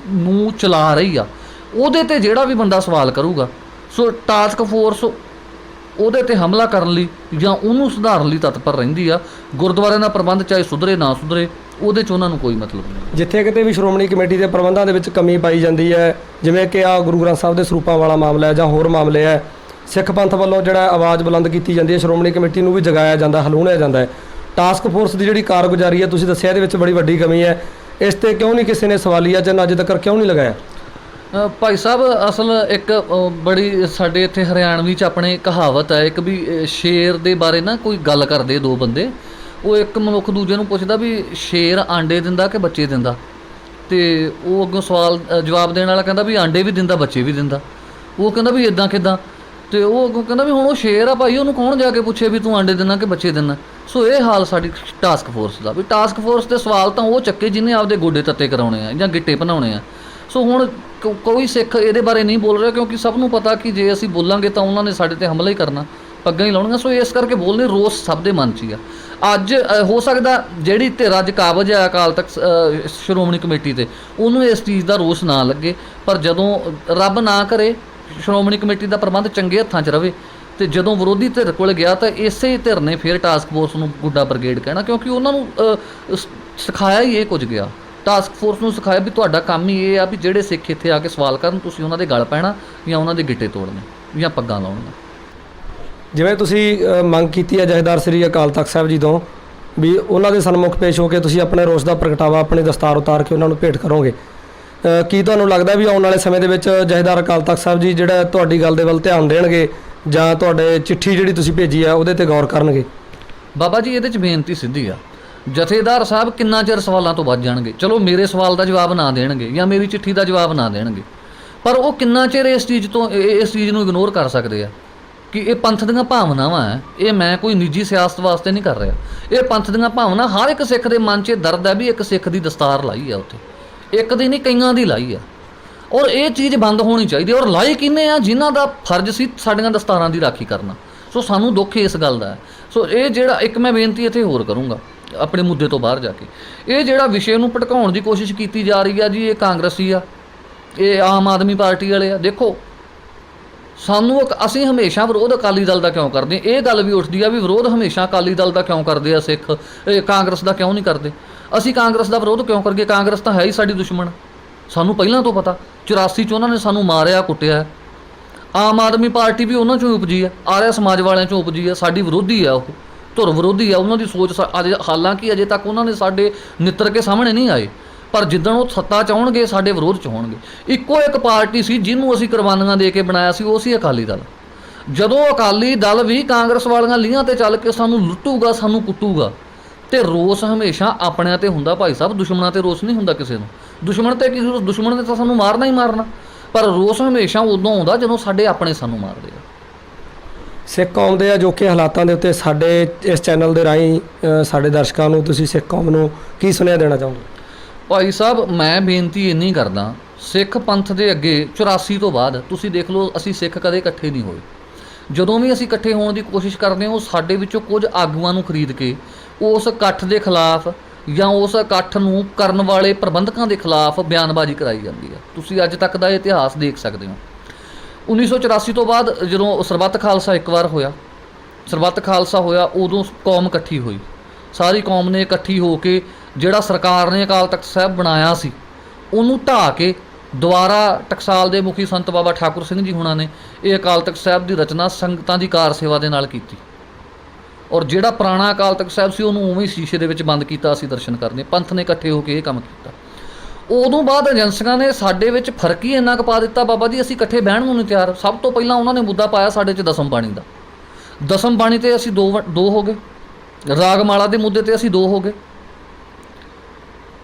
ਨੂੰ ਚਲਾ ਰਹੀ ਆ ਉਹਦੇ 'ਤੇ ਜਿਹੜਾ ਵੀ ਬੰਦਾ ਸਵਾਲ ਕਰੂਗਾ, ਸੋ ਟਾਸਕ ਫੋਰਸ ਉਹਦੇ 'ਤੇ ਹਮਲਾ ਕਰਨ ਲਈ ਜਾਂ ਉਹਨੂੰ ਸੁਧਾਰਨ ਲਈ ਤਤਪਰ ਰਹਿੰਦੀ ਆ। ਗੁਰਦੁਆਰਿਆਂ ਦਾ ਪ੍ਰਬੰਧ ਚਾਹੇ ਸੁਧਰੇ ਨਾ ਸੁਧਰੇ, ਉਹਦੇ 'ਚ ਉਹਨਾਂ ਨੂੰ ਕੋਈ ਮਤਲਬ ਨਹੀਂ। ਜਿੱਥੇ ਕਿਤੇ ਵੀ ਸ਼੍ਰੋਮਣੀ ਕਮੇਟੀ ਦੇ ਪ੍ਰਬੰਧਾਂ ਦੇ ਵਿੱਚ ਕਮੀ ਪਾਈ ਜਾਂਦੀ ਹੈ, ਜਿਵੇਂ ਕਿ ਆ ਗੁਰੂ ਗ੍ਰੰਥ ਸਾਹਿਬ ਦੇ ਸਰੂਪਾਂ ਵਾਲਾ ਮਾਮਲਾ ਹੈ ਜਾਂ ਹੋਰ ਮਾਮਲੇ ਹੈ, ਸਿੱਖ ਪੰਥ ਵੱਲੋਂ ਜਿਹੜਾ ਆਵਾਜ਼ ਬੁਲੰਦ ਕੀਤੀ ਜਾਂਦੀ ਹੈ, ਸ਼੍ਰੋਮਣੀ ਕਮੇਟੀ ਨੂੰ ਵੀ ਜਗਾਇਆ ਜਾਂਦਾ, ਹਲੂਣਿਆ ਜਾਂਦਾ ਹੈ। ਟਾਸਕ ਫੋਰਸ ਦੀ ਜਿਹੜੀ ਕਾਰਗੁਜ਼ਾਰੀ ਹੈ, ਤੁਸੀਂ ਦੱਸਿਆ ਇਹਦੇ ਵਿੱਚ ਬੜੀ ਵੱਡੀ ਕਮੀ ਹੈ। ਇਸ ਤੇ ਕਿਉਂ ਨਹੀਂ ਕਿਸੇ ਨੇ ਸਵਾਲੀਆ ਚਿੰਨ੍ਹ ਅਜੇ ਤੱਕ ਕਿਉਂ ਨਹੀਂ ਲਗਾਇਆ? ਭਾਈ ਸਾਹਿਬ, ਅਸਲ ਇੱਕ ਬੜੀ ਸਾਡੇ ਇੱਥੇ ਹਰਿਆਣਵੀ 'ਚ ਆਪਣੇ ਕਹਾਵਤ ਹੈ ਇੱਕ ਵੀ, ਸ਼ੇਰ ਦੇ ਬਾਰੇ ਨਾ ਕੋਈ ਗੱਲ ਕਰਦੇ ਦੋ ਬੰਦੇ, ਉਹ ਇੱਕ ਮਨੁੱਖ ਦੂਜੇ ਨੂੰ ਪੁੱਛਦਾ ਵੀ ਸ਼ੇਰ ਆਂਡੇ ਦਿੰਦਾ ਕਿ ਬੱਚੇ ਦਿੰਦਾ, ਤੇ ਉਹ ਅੱਗੋਂ ਸਵਾਲ ਜਵਾਬ ਦੇਣ ਵਾਲਾ ਕਹਿੰਦਾ ਵੀ ਆਂਡੇ ਵੀ ਦਿੰਦਾ ਬੱਚੇ ਵੀ ਦਿੰਦਾ। ਉਹ ਕਹਿੰਦਾ ਵੀ ਇੱਦਾਂ ਕਿੱਦਾਂ, ਤੇ ਉਹ ਅੱਗੋਂ ਕਹਿੰਦਾ ਵੀ ਹੁਣ ਉਹ ਸ਼ੇਰ ਆ ਭਾਈ, ਉਹਨੂੰ ਕੌਣ ਜਾ ਕੇ ਪੁੱਛੇ ਵੀ ਤੂੰ ਆਂਡੇ ਦਿੰਦਾ ਕਿ ਬੱਚੇ ਦਿੰਦਾ। ਸੋ ਇਹ ਹਾਲ ਸਾਡੀ ਟਾਸਕ ਫੋਰਸ ਦਾ, ਵੀ ਟਾਸਕ ਫੋਰਸ ਦੇ ਸਵਾਲ ਤਾਂ ਉਹ ਚੱਕੇ ਜਿਹਨੇ ਆਪਦੇ ਗੋਡੇ ਤੱਤੇ ਕਰਾਉਣੇ ਆ ਜਾਂ ਗਿੱਟੇ ਬਣਾਉਣੇ ਆ। ਸੋ ਹੁਣ ਕੋਈ ਸਿੱਖ ਇਹਦੇ ਬਾਰੇ ਨਹੀਂ ਬੋਲ ਰਿਹਾ, ਕਿਉਂਕਿ ਸਭ ਨੂੰ ਪਤਾ ਕਿ ਜੇ ਅਸੀਂ ਬੋਲਾਂਗੇ ਤਾਂ ਉਹਨਾਂ ਨੇ ਸਾਡੇ 'ਤੇ ਹਮਲਾ ਹੀ ਕਰਨਾ, ਪੱਗਾਂ ਹੀ ਲਾਉਣੀਆਂ। ਸੋ ਇਸ ਕਰਕੇ ਬੋਲਨੇ ਰੋਸ ਸਭ ਦੇ ਮਨ 'ਚ ਹੀ ਆ। ਅੱਜ ਹੋ ਸਕਦਾ ਜਿਹੜੀ ਧਿਰ ਅੱਜ ਕਾਬਜ਼ ਹੈ ਅਕਾਲ ਤਖਤ ਸ਼੍ਰੋਮਣੀ ਕਮੇਟੀ 'ਤੇ, ਉਹਨੂੰ ਇਸ ਚੀਜ਼ ਦਾ ਰੋਸ ਨਾ ਲੱਗੇ, ਪਰ ਜਦੋਂ ਰੱਬ ਨਾ ਕਰੇ ਸ਼੍ਰੋਮਣੀ ਕਮੇਟੀ ਦਾ ਪ੍ਰਬੰਧ ਚੰਗੇ ਹੱਥਾਂ 'ਚ ਰਵੇ, ਤੇ ਜਦੋਂ ਵਿਰੋਧੀ ਧਿਰ ਕੋਲ ਗਿਆ ਤਾਂ ਇਸੇ ਧਿਰ ਨੇ ਫਿਰ ਟਾਸਕ ਫੋਰਸ ਨੂੰ ਗੁੱਡਾ ਬ੍ਰਿਗੇਡ ਕਹਿਣਾ, ਕਿਉਂਕਿ ਉਹਨਾਂ ਨੂੰ ਸਿਖਾਇਆ ਹੀ ਇਹ ਕੁਝ ਗਿਆ। ਟਾਸਕ ਫੋਰਸ ਨੂੰ ਸਿਖਾਇਆ ਵੀ ਤੁਹਾਡਾ ਕੰਮ ਹੀ ਇਹ ਆ ਵੀ ਜਿਹੜੇ ਸਿੱਖ ਇੱਥੇ ਆ ਕੇ ਸਵਾਲ ਕਰਨ, ਤੁਸੀਂ ਉਹਨਾਂ ਦੇ ਗਲ ਪੈਣਾ ਜਾਂ ਉਹਨਾਂ ਦੇ ਗਿੱਟੇ ਤੋੜਨੇ ਜਾਂ ਪੱਗਾਂ ਲਾਉਣੀਆਂ। ਜਿਵੇਂ ਤੁਸੀਂ ਮੰਗ ਕੀਤੀ ਹੈ ਜਥੇਦਾਰ ਸ੍ਰੀ ਅਕਾਲ ਤਖਤ ਸਾਹਿਬ ਜੀ ਤੋਂ ਵੀ ਉਹਨਾਂ ਦੇ ਸਨਮੁਖ ਪੇਸ਼ ਹੋ ਕੇ ਤੁਸੀਂ ਆਪਣੇ ਰੋਸ ਦਾ ਪ੍ਰਗਟਾਵਾ ਆਪਣੀ ਦਸਤਾਰ ਉਤਾਰ ਕੇ ਉਹਨਾਂ ਨੂੰ ਭੇਟ ਕਰੋਗੇ, ਕੀ ਤੁਹਾਨੂੰ ਲੱਗਦਾ ਵੀ ਆਉਣ ਵਾਲੇ ਸਮੇਂ ਦੇ ਵਿੱਚ ਜਥੇਦਾਰ ਅਕਾਲ ਤਖਤ ਸਾਹਿਬ ਜੀ ਜਿਹੜਾ ਤੁਹਾਡੀ ਗੱਲ ਦੇ ਵੱਲ ਧਿਆਨ ਦੇਣਗੇ ਜਾਂ ਤੁਹਾਡੇ ਚਿੱਠੀ ਜਿਹੜੀ ਤੁਸੀਂ ਭੇਜੀ ਆ ਉਹਦੇ 'ਤੇ ਗੌਰ ਕਰਨਗੇ? ਬਾਬਾ ਜੀ, ਇਹਦੇ 'ਚ ਬੇਨਤੀ ਸਿੱਧੀ ਆ, ਜਥੇਦਾਰ ਸਾਹਿਬ ਕਿੰਨਾ ਚਿਰ ਸਵਾਲਾਂ ਤੋਂ ਬਚ ਜਾਣਗੇ? ਚਲੋ ਮੇਰੇ ਸਵਾਲ ਦਾ ਜਵਾਬ ਨਾ ਦੇਣਗੇ ਜਾਂ ਮੇਰੀ ਚਿੱਠੀ ਦਾ ਜਵਾਬ ਨਾ ਦੇਣਗੇ, ਪਰ ਉਹ ਕਿੰਨਾ ਚਿਰ ਇਸ ਚੀਜ਼ ਨੂੰ ਇਗਨੋਰ ਕਰ ਸਕਦੇ ਆ ਕਿ ਇਹ ਪੰਥ ਦੀਆਂ ਭਾਵਨਾਵਾਂ ਹੈ। ਇਹ ਮੈਂ ਕੋਈ ਨਿੱਜੀ ਸਿਆਸਤ ਵਾਸਤੇ ਨਹੀਂ ਕਰ ਰਿਹਾ, ਇਹ ਪੰਥ ਦੀਆਂ ਭਾਵਨਾ। ਹਰ ਇੱਕ ਸਿੱਖ ਦੇ ਮਨ 'ਚ ਦਰਦ ਹੈ ਵੀ ਇੱਕ ਸਿੱਖ ਦੀ ਦਸਤਾਰ ਲਾਈ ਆ ਉੱਥੇ, ਇੱਕ ਦੀ ਨਹੀਂ ਕਈਆਂ ਦੀ ਲਾਈ ਆ, ਔਰ ਇਹ ਚੀਜ਼ ਬੰਦ ਹੋਣੀ ਚਾਹੀਦੀ। ਔਰ ਲਾਈ ਕਿਹਨੇ ਆ? ਜਿਨ੍ਹਾਂ ਦਾ ਫਰਜ਼ ਸੀ ਸਾਡੀਆਂ ਦਸਤਾਰਾਂ ਦੀ ਰਾਖੀ ਕਰਨਾ। ਸੋ ਸਾਨੂੰ ਦੁੱਖ ਇਸ ਗੱਲ ਦਾ ਹੈ। ਸੋ ਇਹ ਜਿਹੜਾ ਇੱਕ ਮੈਂ ਬੇਨਤੀ ਇੱਥੇ ਹੋਰ ਕਰੂੰਗਾ ਆਪਣੇ ਮੁੱਦੇ ਤੋਂ ਬਾਹਰ ਜਾ ਕੇ, ਇਹ ਜਿਹੜਾ ਵਿਸ਼ੇ ਨੂੰ ਭਟਕਾਉਣ ਦੀ ਕੋਸ਼ਿਸ਼ ਕੀਤੀ ਜਾ ਰਹੀ ਆ ਜੀ, ਇਹ ਕਾਂਗਰਸੀ ਆ, ਇਹ ਆਮ ਆਦਮੀ ਪਾਰਟੀ ਵਾਲੇ ਆ। ਦੇਖੋ, ਸਾਨੂੰ ਅਸੀਂ ਹਮੇਸ਼ਾ ਵਿਰੋਧ ਅਕਾਲੀ ਦਲ ਦਾ ਕਿਉਂ ਕਰਦੇ? ਇਹ ਗੱਲ ਵੀ ਉੱਠਦੀ ਆ ਵੀ ਵਿਰੋਧ ਹਮੇਸ਼ਾ ਅਕਾਲੀ ਦਲ ਦਾ ਕਿਉਂ ਕਰਦੇ ਆ ਸਿੱਖ, ਇਹ ਕਾਂਗਰਸ ਦਾ ਕਿਉਂ ਨਹੀਂ ਕਰਦੇ? ਅਸੀਂ ਕਾਂਗਰਸ ਦਾ ਵਿਰੋਧ ਕਿਉਂ ਕਰੀਏ? ਕਾਂਗਰਸ ਤਾਂ ਹੈ ਹੀ ਸਾਡੀ ਦੁਸ਼ਮਣ, ਸਾਨੂੰ ਪਹਿਲਾਂ ਤੋਂ ਪਤਾ। 84 'ਚ ਉਹਨਾਂ ਨੇ ਸਾਨੂੰ ਮਾਰਿਆ ਕੁੱਟਿਆ। ਆਮ ਆਦਮੀ ਪਾਰਟੀ ਵੀ ਉਹਨਾਂ 'ਚੋਂ ਉਪਜੀ ਆ, ਆਰਿਆ ਸਮਾਜ ਵਾਲਿਆਂ 'ਚੋਂ ਉਪਜੀ ਆ, ਸਾਡੀ ਵਿਰੋਧੀ ਆ, ਉਹ ਧੁਰ ਵਿਰੋਧੀ ਆ। ਉਹਨਾਂ ਦੀ ਸੋਚ ਹਾਲਾਂਕਿ ਅਜੇ ਤੱਕ ਉਹਨਾਂ ਨੇ ਸਾਡੇ ਨਿੱਤਰ ਕੇ ਸਾਹਮਣੇ ਨਹੀਂ ਆਏ, ਪਰ ਜਿੱਦਣ ਉਹ ਸੱਤਾ 'ਚ ਆਉਣਗੇ ਸਾਡੇ ਵਿਰੋਧ 'ਚ ਹੋਣਗੇ। ਇੱਕੋ ਇੱਕ ਪਾਰਟੀ ਸੀ ਜਿਹਨੂੰ ਅਸੀਂ ਕੁਰਬਾਨੀਆਂ ਦੇ ਕੇ ਬਣਾਇਆ ਸੀ, ਉਹ ਸੀ ਅਕਾਲੀ ਦਲ। ਜਦੋਂ ਅਕਾਲੀ ਦਲ ਵੀ ਕਾਂਗਰਸ ਵਾਲੀਆਂ ਲੀਹਾਂ 'ਤੇ ਚੱਲ ਕੇ ਸਾਨੂੰ ਲੁੱਟੂਗਾ, ਸਾਨੂੰ ਕੁੱਟੂਗਾ, ਤੇ ਰੋਸ ਹਮੇਸ਼ਾ ਆਪਣਿਆਂ 'ਤੇ ਹੁੰਦਾ ਭਾਈ ਸਾਹਿਬ, ਦੁਸ਼ਮਣਾਂ 'ਤੇ ਰੋਸ ਨਹੀਂ ਹੁੰਦਾ ਕਿਸੇ ਨੂੰ। ਦੁਸ਼ਮਣ 'ਤੇ ਕੀ, ਦੁਸ਼ਮਣ ਨੇ ਤਾਂ ਸਾਨੂੰ ਮਾਰਨਾ ਹੀ ਮਾਰਨਾ, ਪਰ ਰੋਸ ਹਮੇਸ਼ਾ ਉਦੋਂ ਆਉਂਦਾ ਜਦੋਂ ਸਾਡੇ ਆਪਣੇ ਸਾਨੂੰ ਮਾਰਦੇ ਆ। ਸਿੱਖ ਕੌਮ ਦੇ ਅਜੋਕੇ ਹਾਲਾਤਾਂ ਦੇ ਉੱਤੇ ਸਾਡੇ ਇਸ ਚੈਨਲ ਦੇ ਰਾਹੀਂ ਸਾਡੇ ਦਰਸ਼ਕਾਂ ਨੂੰ ਤੁਸੀਂ ਸਿੱਖ ਕੌਮ ਨੂੰ ਕੀ ਸੁਨੇਹਾ ਦੇਣਾ ਚਾਹੋਗੇ? ਭਾਈ ਸਾਹਿਬ, ਮੈਂ ਬੇਨਤੀ ਇੰਨੀ ਕਰਦਾ, ਸਿੱਖ ਪੰਥ ਦੇ ਅੱਗੇ 84 ਤੋਂ ਬਾਅਦ ਤੁਸੀਂ ਦੇਖ ਲਓ, ਅਸੀਂ ਸਿੱਖ ਕਦੇ ਇਕੱਠੇ ਨਹੀਂ ਹੋਏ। ਜਦੋਂ ਵੀ ਅਸੀਂ ਇਕੱਠੇ ਹੋਣ ਦੀ ਕੋਸ਼ਿਸ਼ ਕਰਦੇ ਹਾਂ, ਉਹ ਸਾਡੇ ਵਿੱਚੋਂ ਕੁਝ ਆਗੂਆਂ ਨੂੰ ਖਰੀਦ ਕੇ ਉਸ ਇਕੱਠ ਦੇ ਖਿਲਾਫ ਜਾਂ ਉਸ ਇਕੱਠ ਨੂੰ ਕਰਨ ਵਾਲੇ ਪ੍ਰਬੰਧਕਾਂ ਦੇ ਖਿਲਾਫ ਬਿਆਨਬਾਜ਼ੀ ਕਰਾਈ ਜਾਂਦੀ ਹੈ। ਤੁਸੀਂ ਅੱਜ ਤੱਕ ਦਾ ਇਤਿਹਾਸ ਦੇਖ ਸਕਦੇ ਹੋ। 1984 ਤੋਂ ਬਾਅਦ ਜਦੋਂ ਸਰਬੱਤ ਖਾਲਸਾ ਇੱਕ ਵਾਰ ਹੋਇਆ, ਸਰਬੱਤ ਖਾਲਸਾ ਹੋਇਆ, ਉਦੋਂ ਕੌਮ ਇਕੱਠੀ ਹੋਈ। ਸਾਰੀ ਕੌਮ ਨੇ ਇਕੱਠੀ ਹੋ ਕੇ ਜਿਹੜਾ ਸਰਕਾਰ ਨੇ ਅਕਾਲ ਤਖਤ ਸਾਹਿਬ ਬਣਾਇਆ ਸੀ, ਉਹਨੂੰ ਢਾਹ ਕੇ ਦੁਬਾਰਾ ਟਕਸਾਲ ਦੇ ਮੁਖੀ ਸੰਤ ਬਾਬਾ ਠਾਕੁਰ ਸਿੰਘ ਜੀ ਹੁਣਾਂ ਨੇ ਇਹ ਅਕਾਲ ਤਖਤ ਸਾਹਿਬ ਦੀ ਰਚਨਾ ਸੰਗਤਾਂ ਦੀ ਕਾਰ ਸੇਵਾ ਦੇ ਨਾਲ ਕੀਤੀ। ਔਰ ਜਿਹੜਾ ਪੁਰਾਣਾ ਅਕਾਲ ਤਖਤ ਸਾਹਿਬ ਸੀ ਉਹਨੂੰ ਉਵੇਂ ਹੀ ਸ਼ੀਸ਼ੇ ਦੇ ਵਿੱਚ ਬੰਦ ਕੀਤਾ, ਅਸੀਂ ਦਰਸ਼ਨ ਕਰਨੇ। ਪੰਥ ਨੇ ਇਕੱਠੇ ਹੋ ਕੇ ਇਹ ਕੰਮ ਕੀਤਾ। ਉਦੋਂ ਬਾਅਦ ਏਜੰਸੀਆਂ ਨੇ ਸਾਡੇ ਵਿੱਚ ਫਰਕ ਹੀ ਇੰਨਾ ਕੁ ਪਾ ਦਿੱਤਾ, ਬਾਬਾ ਜੀ ਅਸੀਂ ਇਕੱਠੇ ਬਹਿਣ ਨੂੰ ਨਹੀਂ ਤਿਆਰ। ਸਭ ਤੋਂ ਪਹਿਲਾਂ ਉਹਨਾਂ ਨੇ ਮੁੱਦਾ ਪਾਇਆ ਸਾਡੇ 'ਚ ਦਸਮ ਬਾਣੀ ਦਾ। ਦਸਮ ਬਾਣੀ 'ਤੇ ਅਸੀਂ ਦੋ ਹੋ ਗਏ, ਰਾਗਮਾਲਾ ਦੇ ਮੁੱਦੇ 'ਤੇ ਅਸੀਂ ਦੋ ਹੋ ਗਏ।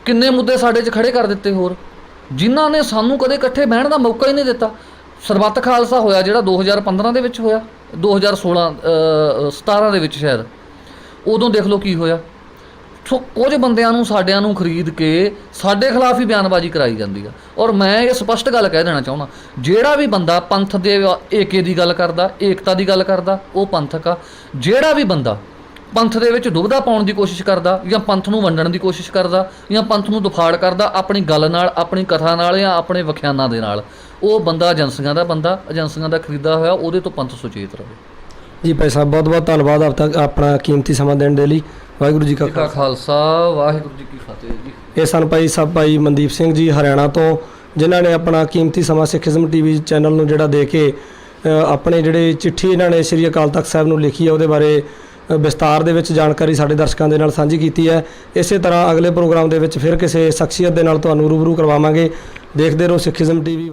ਕਿੰਨੇ ਮੁੱਦੇ ਸਾਡੇ 'ਚ ਖੜੇ ਕਰ ਦਿੱਤੇ ਹੋਰ, ਜਿਨ੍ਹਾਂ ਨੇ ਸਾਨੂੰ ਕਦੇ ਇਕੱਠੇ ਬਹਿਣ ਦਾ ਮੌਕਾ ਹੀ ਨਹੀਂ ਦਿੱਤਾ। ਸਰਬੱਤ ਖਾਲਸਾ ਹੋਇਆ ਜਿਹੜਾ 2015 ਦੇ ਵਿੱਚ ਹੋਇਆ, 2016 17 ਦੇ ਵਿੱਚ ਸ਼ਾਇਦ, ਉਦੋਂ ਦੇਖ ਲਓ ਕੀ ਹੋਇਆ। ਸੋ ਕੁਝ ਬੰਦਿਆਂ ਨੂੰ ਸਾਡਿਆਂ ਨੂੰ ਖਰੀਦ ਕੇ ਸਾਡੇ ਖਿਲਾਫ ਹੀ ਬਿਆਨਬਾਜ਼ੀ ਕਰਾਈ ਜਾਂਦੀ ਆ। ਔਰ ਮੈਂ ਇਹ ਸਪਸ਼ਟ ਗੱਲ ਕਹਿ ਦੇਣਾ ਚਾਹੁੰਦਾ, ਜਿਹੜਾ ਵੀ ਬੰਦਾ ਪੰਥ ਦੇ ਏਕੇ ਦੀ ਗੱਲ ਕਰਦਾ, ਏਕਤਾ ਦੀ ਗੱਲ ਕਰਦਾ, ਉਹ ਪੰਥਕ ਆ। ਜਿਹੜਾ ਵੀ ਬੰਦਾ ਪੰਥ ਦੇ ਵਿੱਚ ਦੁਬਿਧਾ ਪਾਉਣ ਦੀ ਕੋਸ਼ਿਸ਼ ਕਰਦਾ ਜਾਂ ਪੰਥ ਨੂੰ ਵੰਡਣ ਦੀ ਕੋਸ਼ਿਸ਼ ਕਰਦਾ ਜਾਂ ਪੰਥ ਨੂੰ ਦੁਫਾੜ ਕਰਦਾ ਆਪਣੀ ਗੱਲ ਨਾਲ, ਆਪਣੀ ਕਥਾ ਨਾਲ ਜਾਂ ਆਪਣੇ ਵਿਖਿਆਨਾਂ ਦੇ ਨਾਲ, ਉਹ ਬੰਦਾ ਏਜੰਸੀਆਂ ਦਾ ਬੰਦਾ, ਏਜੰਸੀਆਂ ਦਾ ਖਰੀਦਾ ਹੋਇਆ, ਉਹਦੇ ਤੋਂ ਪੰਥ ਸੁਚੇਤ ਰਹੇ। ਜੀ ਭਾਈ ਸਾਹਿਬ, ਬਹੁਤ ਬਹੁਤ ਧੰਨਵਾਦ ਆਪ ਤੱਕ ਆਪਣਾ ਕੀਮਤੀ ਸਮਾਂ ਦੇਣ ਦੇ ਲਈ। ਵਾਹਿਗੁਰੂ ਜੀ ਕਾ ਖਾਲਸਾ, ਵਾਹਿਗੁਰੂ ਜੀ ਕੀ ਫਤਿਹ ਜੀ। ਇਹ ਸਨ ਭਾਈ ਮਨਦੀਪ ਸਿੰਘ ਜੀ ਹਰਿਆਣਾ ਤੋਂ, ਜਿਨ੍ਹਾਂ ਨੇ ਆਪਣਾ ਕੀਮਤੀ ਸਮਾਂ ਸਿੱਖੀਜ਼ਮ ਟੀਵੀ ਚੈਨਲ ਨੂੰ ਜਿਹੜਾ ਦੇ ਕੇ ਆਪਣੇ ਜਿਹੜੇ ਚਿੱਠੀ ਇਹਨਾਂ ਨੇ ਸ੍ਰੀ ਅਕਾਲ ਤਖਤ ਸਾਹਿਬ ਨੂੰ ਲਿਖੀ ਹੈ, ਉਹਦੇ ਬਾਰੇ ਵਿਸਤਾਰ ਦੇ ਵਿੱਚ ਜਾਣਕਾਰੀ ਸਾਡੇ ਦਰਸ਼ਕਾਂ ਦੇ ਨਾਲ ਸਾਂਝੀ ਕੀਤੀ ਹੈ। ਇਸੇ ਤਰ੍ਹਾਂ ਅਗਲੇ ਪ੍ਰੋਗਰਾਮ ਦੇ ਵਿੱਚ ਫਿਰ ਕਿਸੇ ਸ਼ਖਸੀਅਤ ਦੇ ਨਾਲ ਤੁਹਾਨੂੰ ਰੂਬਰੂ ਕਰਵਾਵਾਂਗੇ। ਦੇਖਦੇ ਰਹੋ ਸਿੱਖੀਜ਼ਮ ਟੀਵੀ।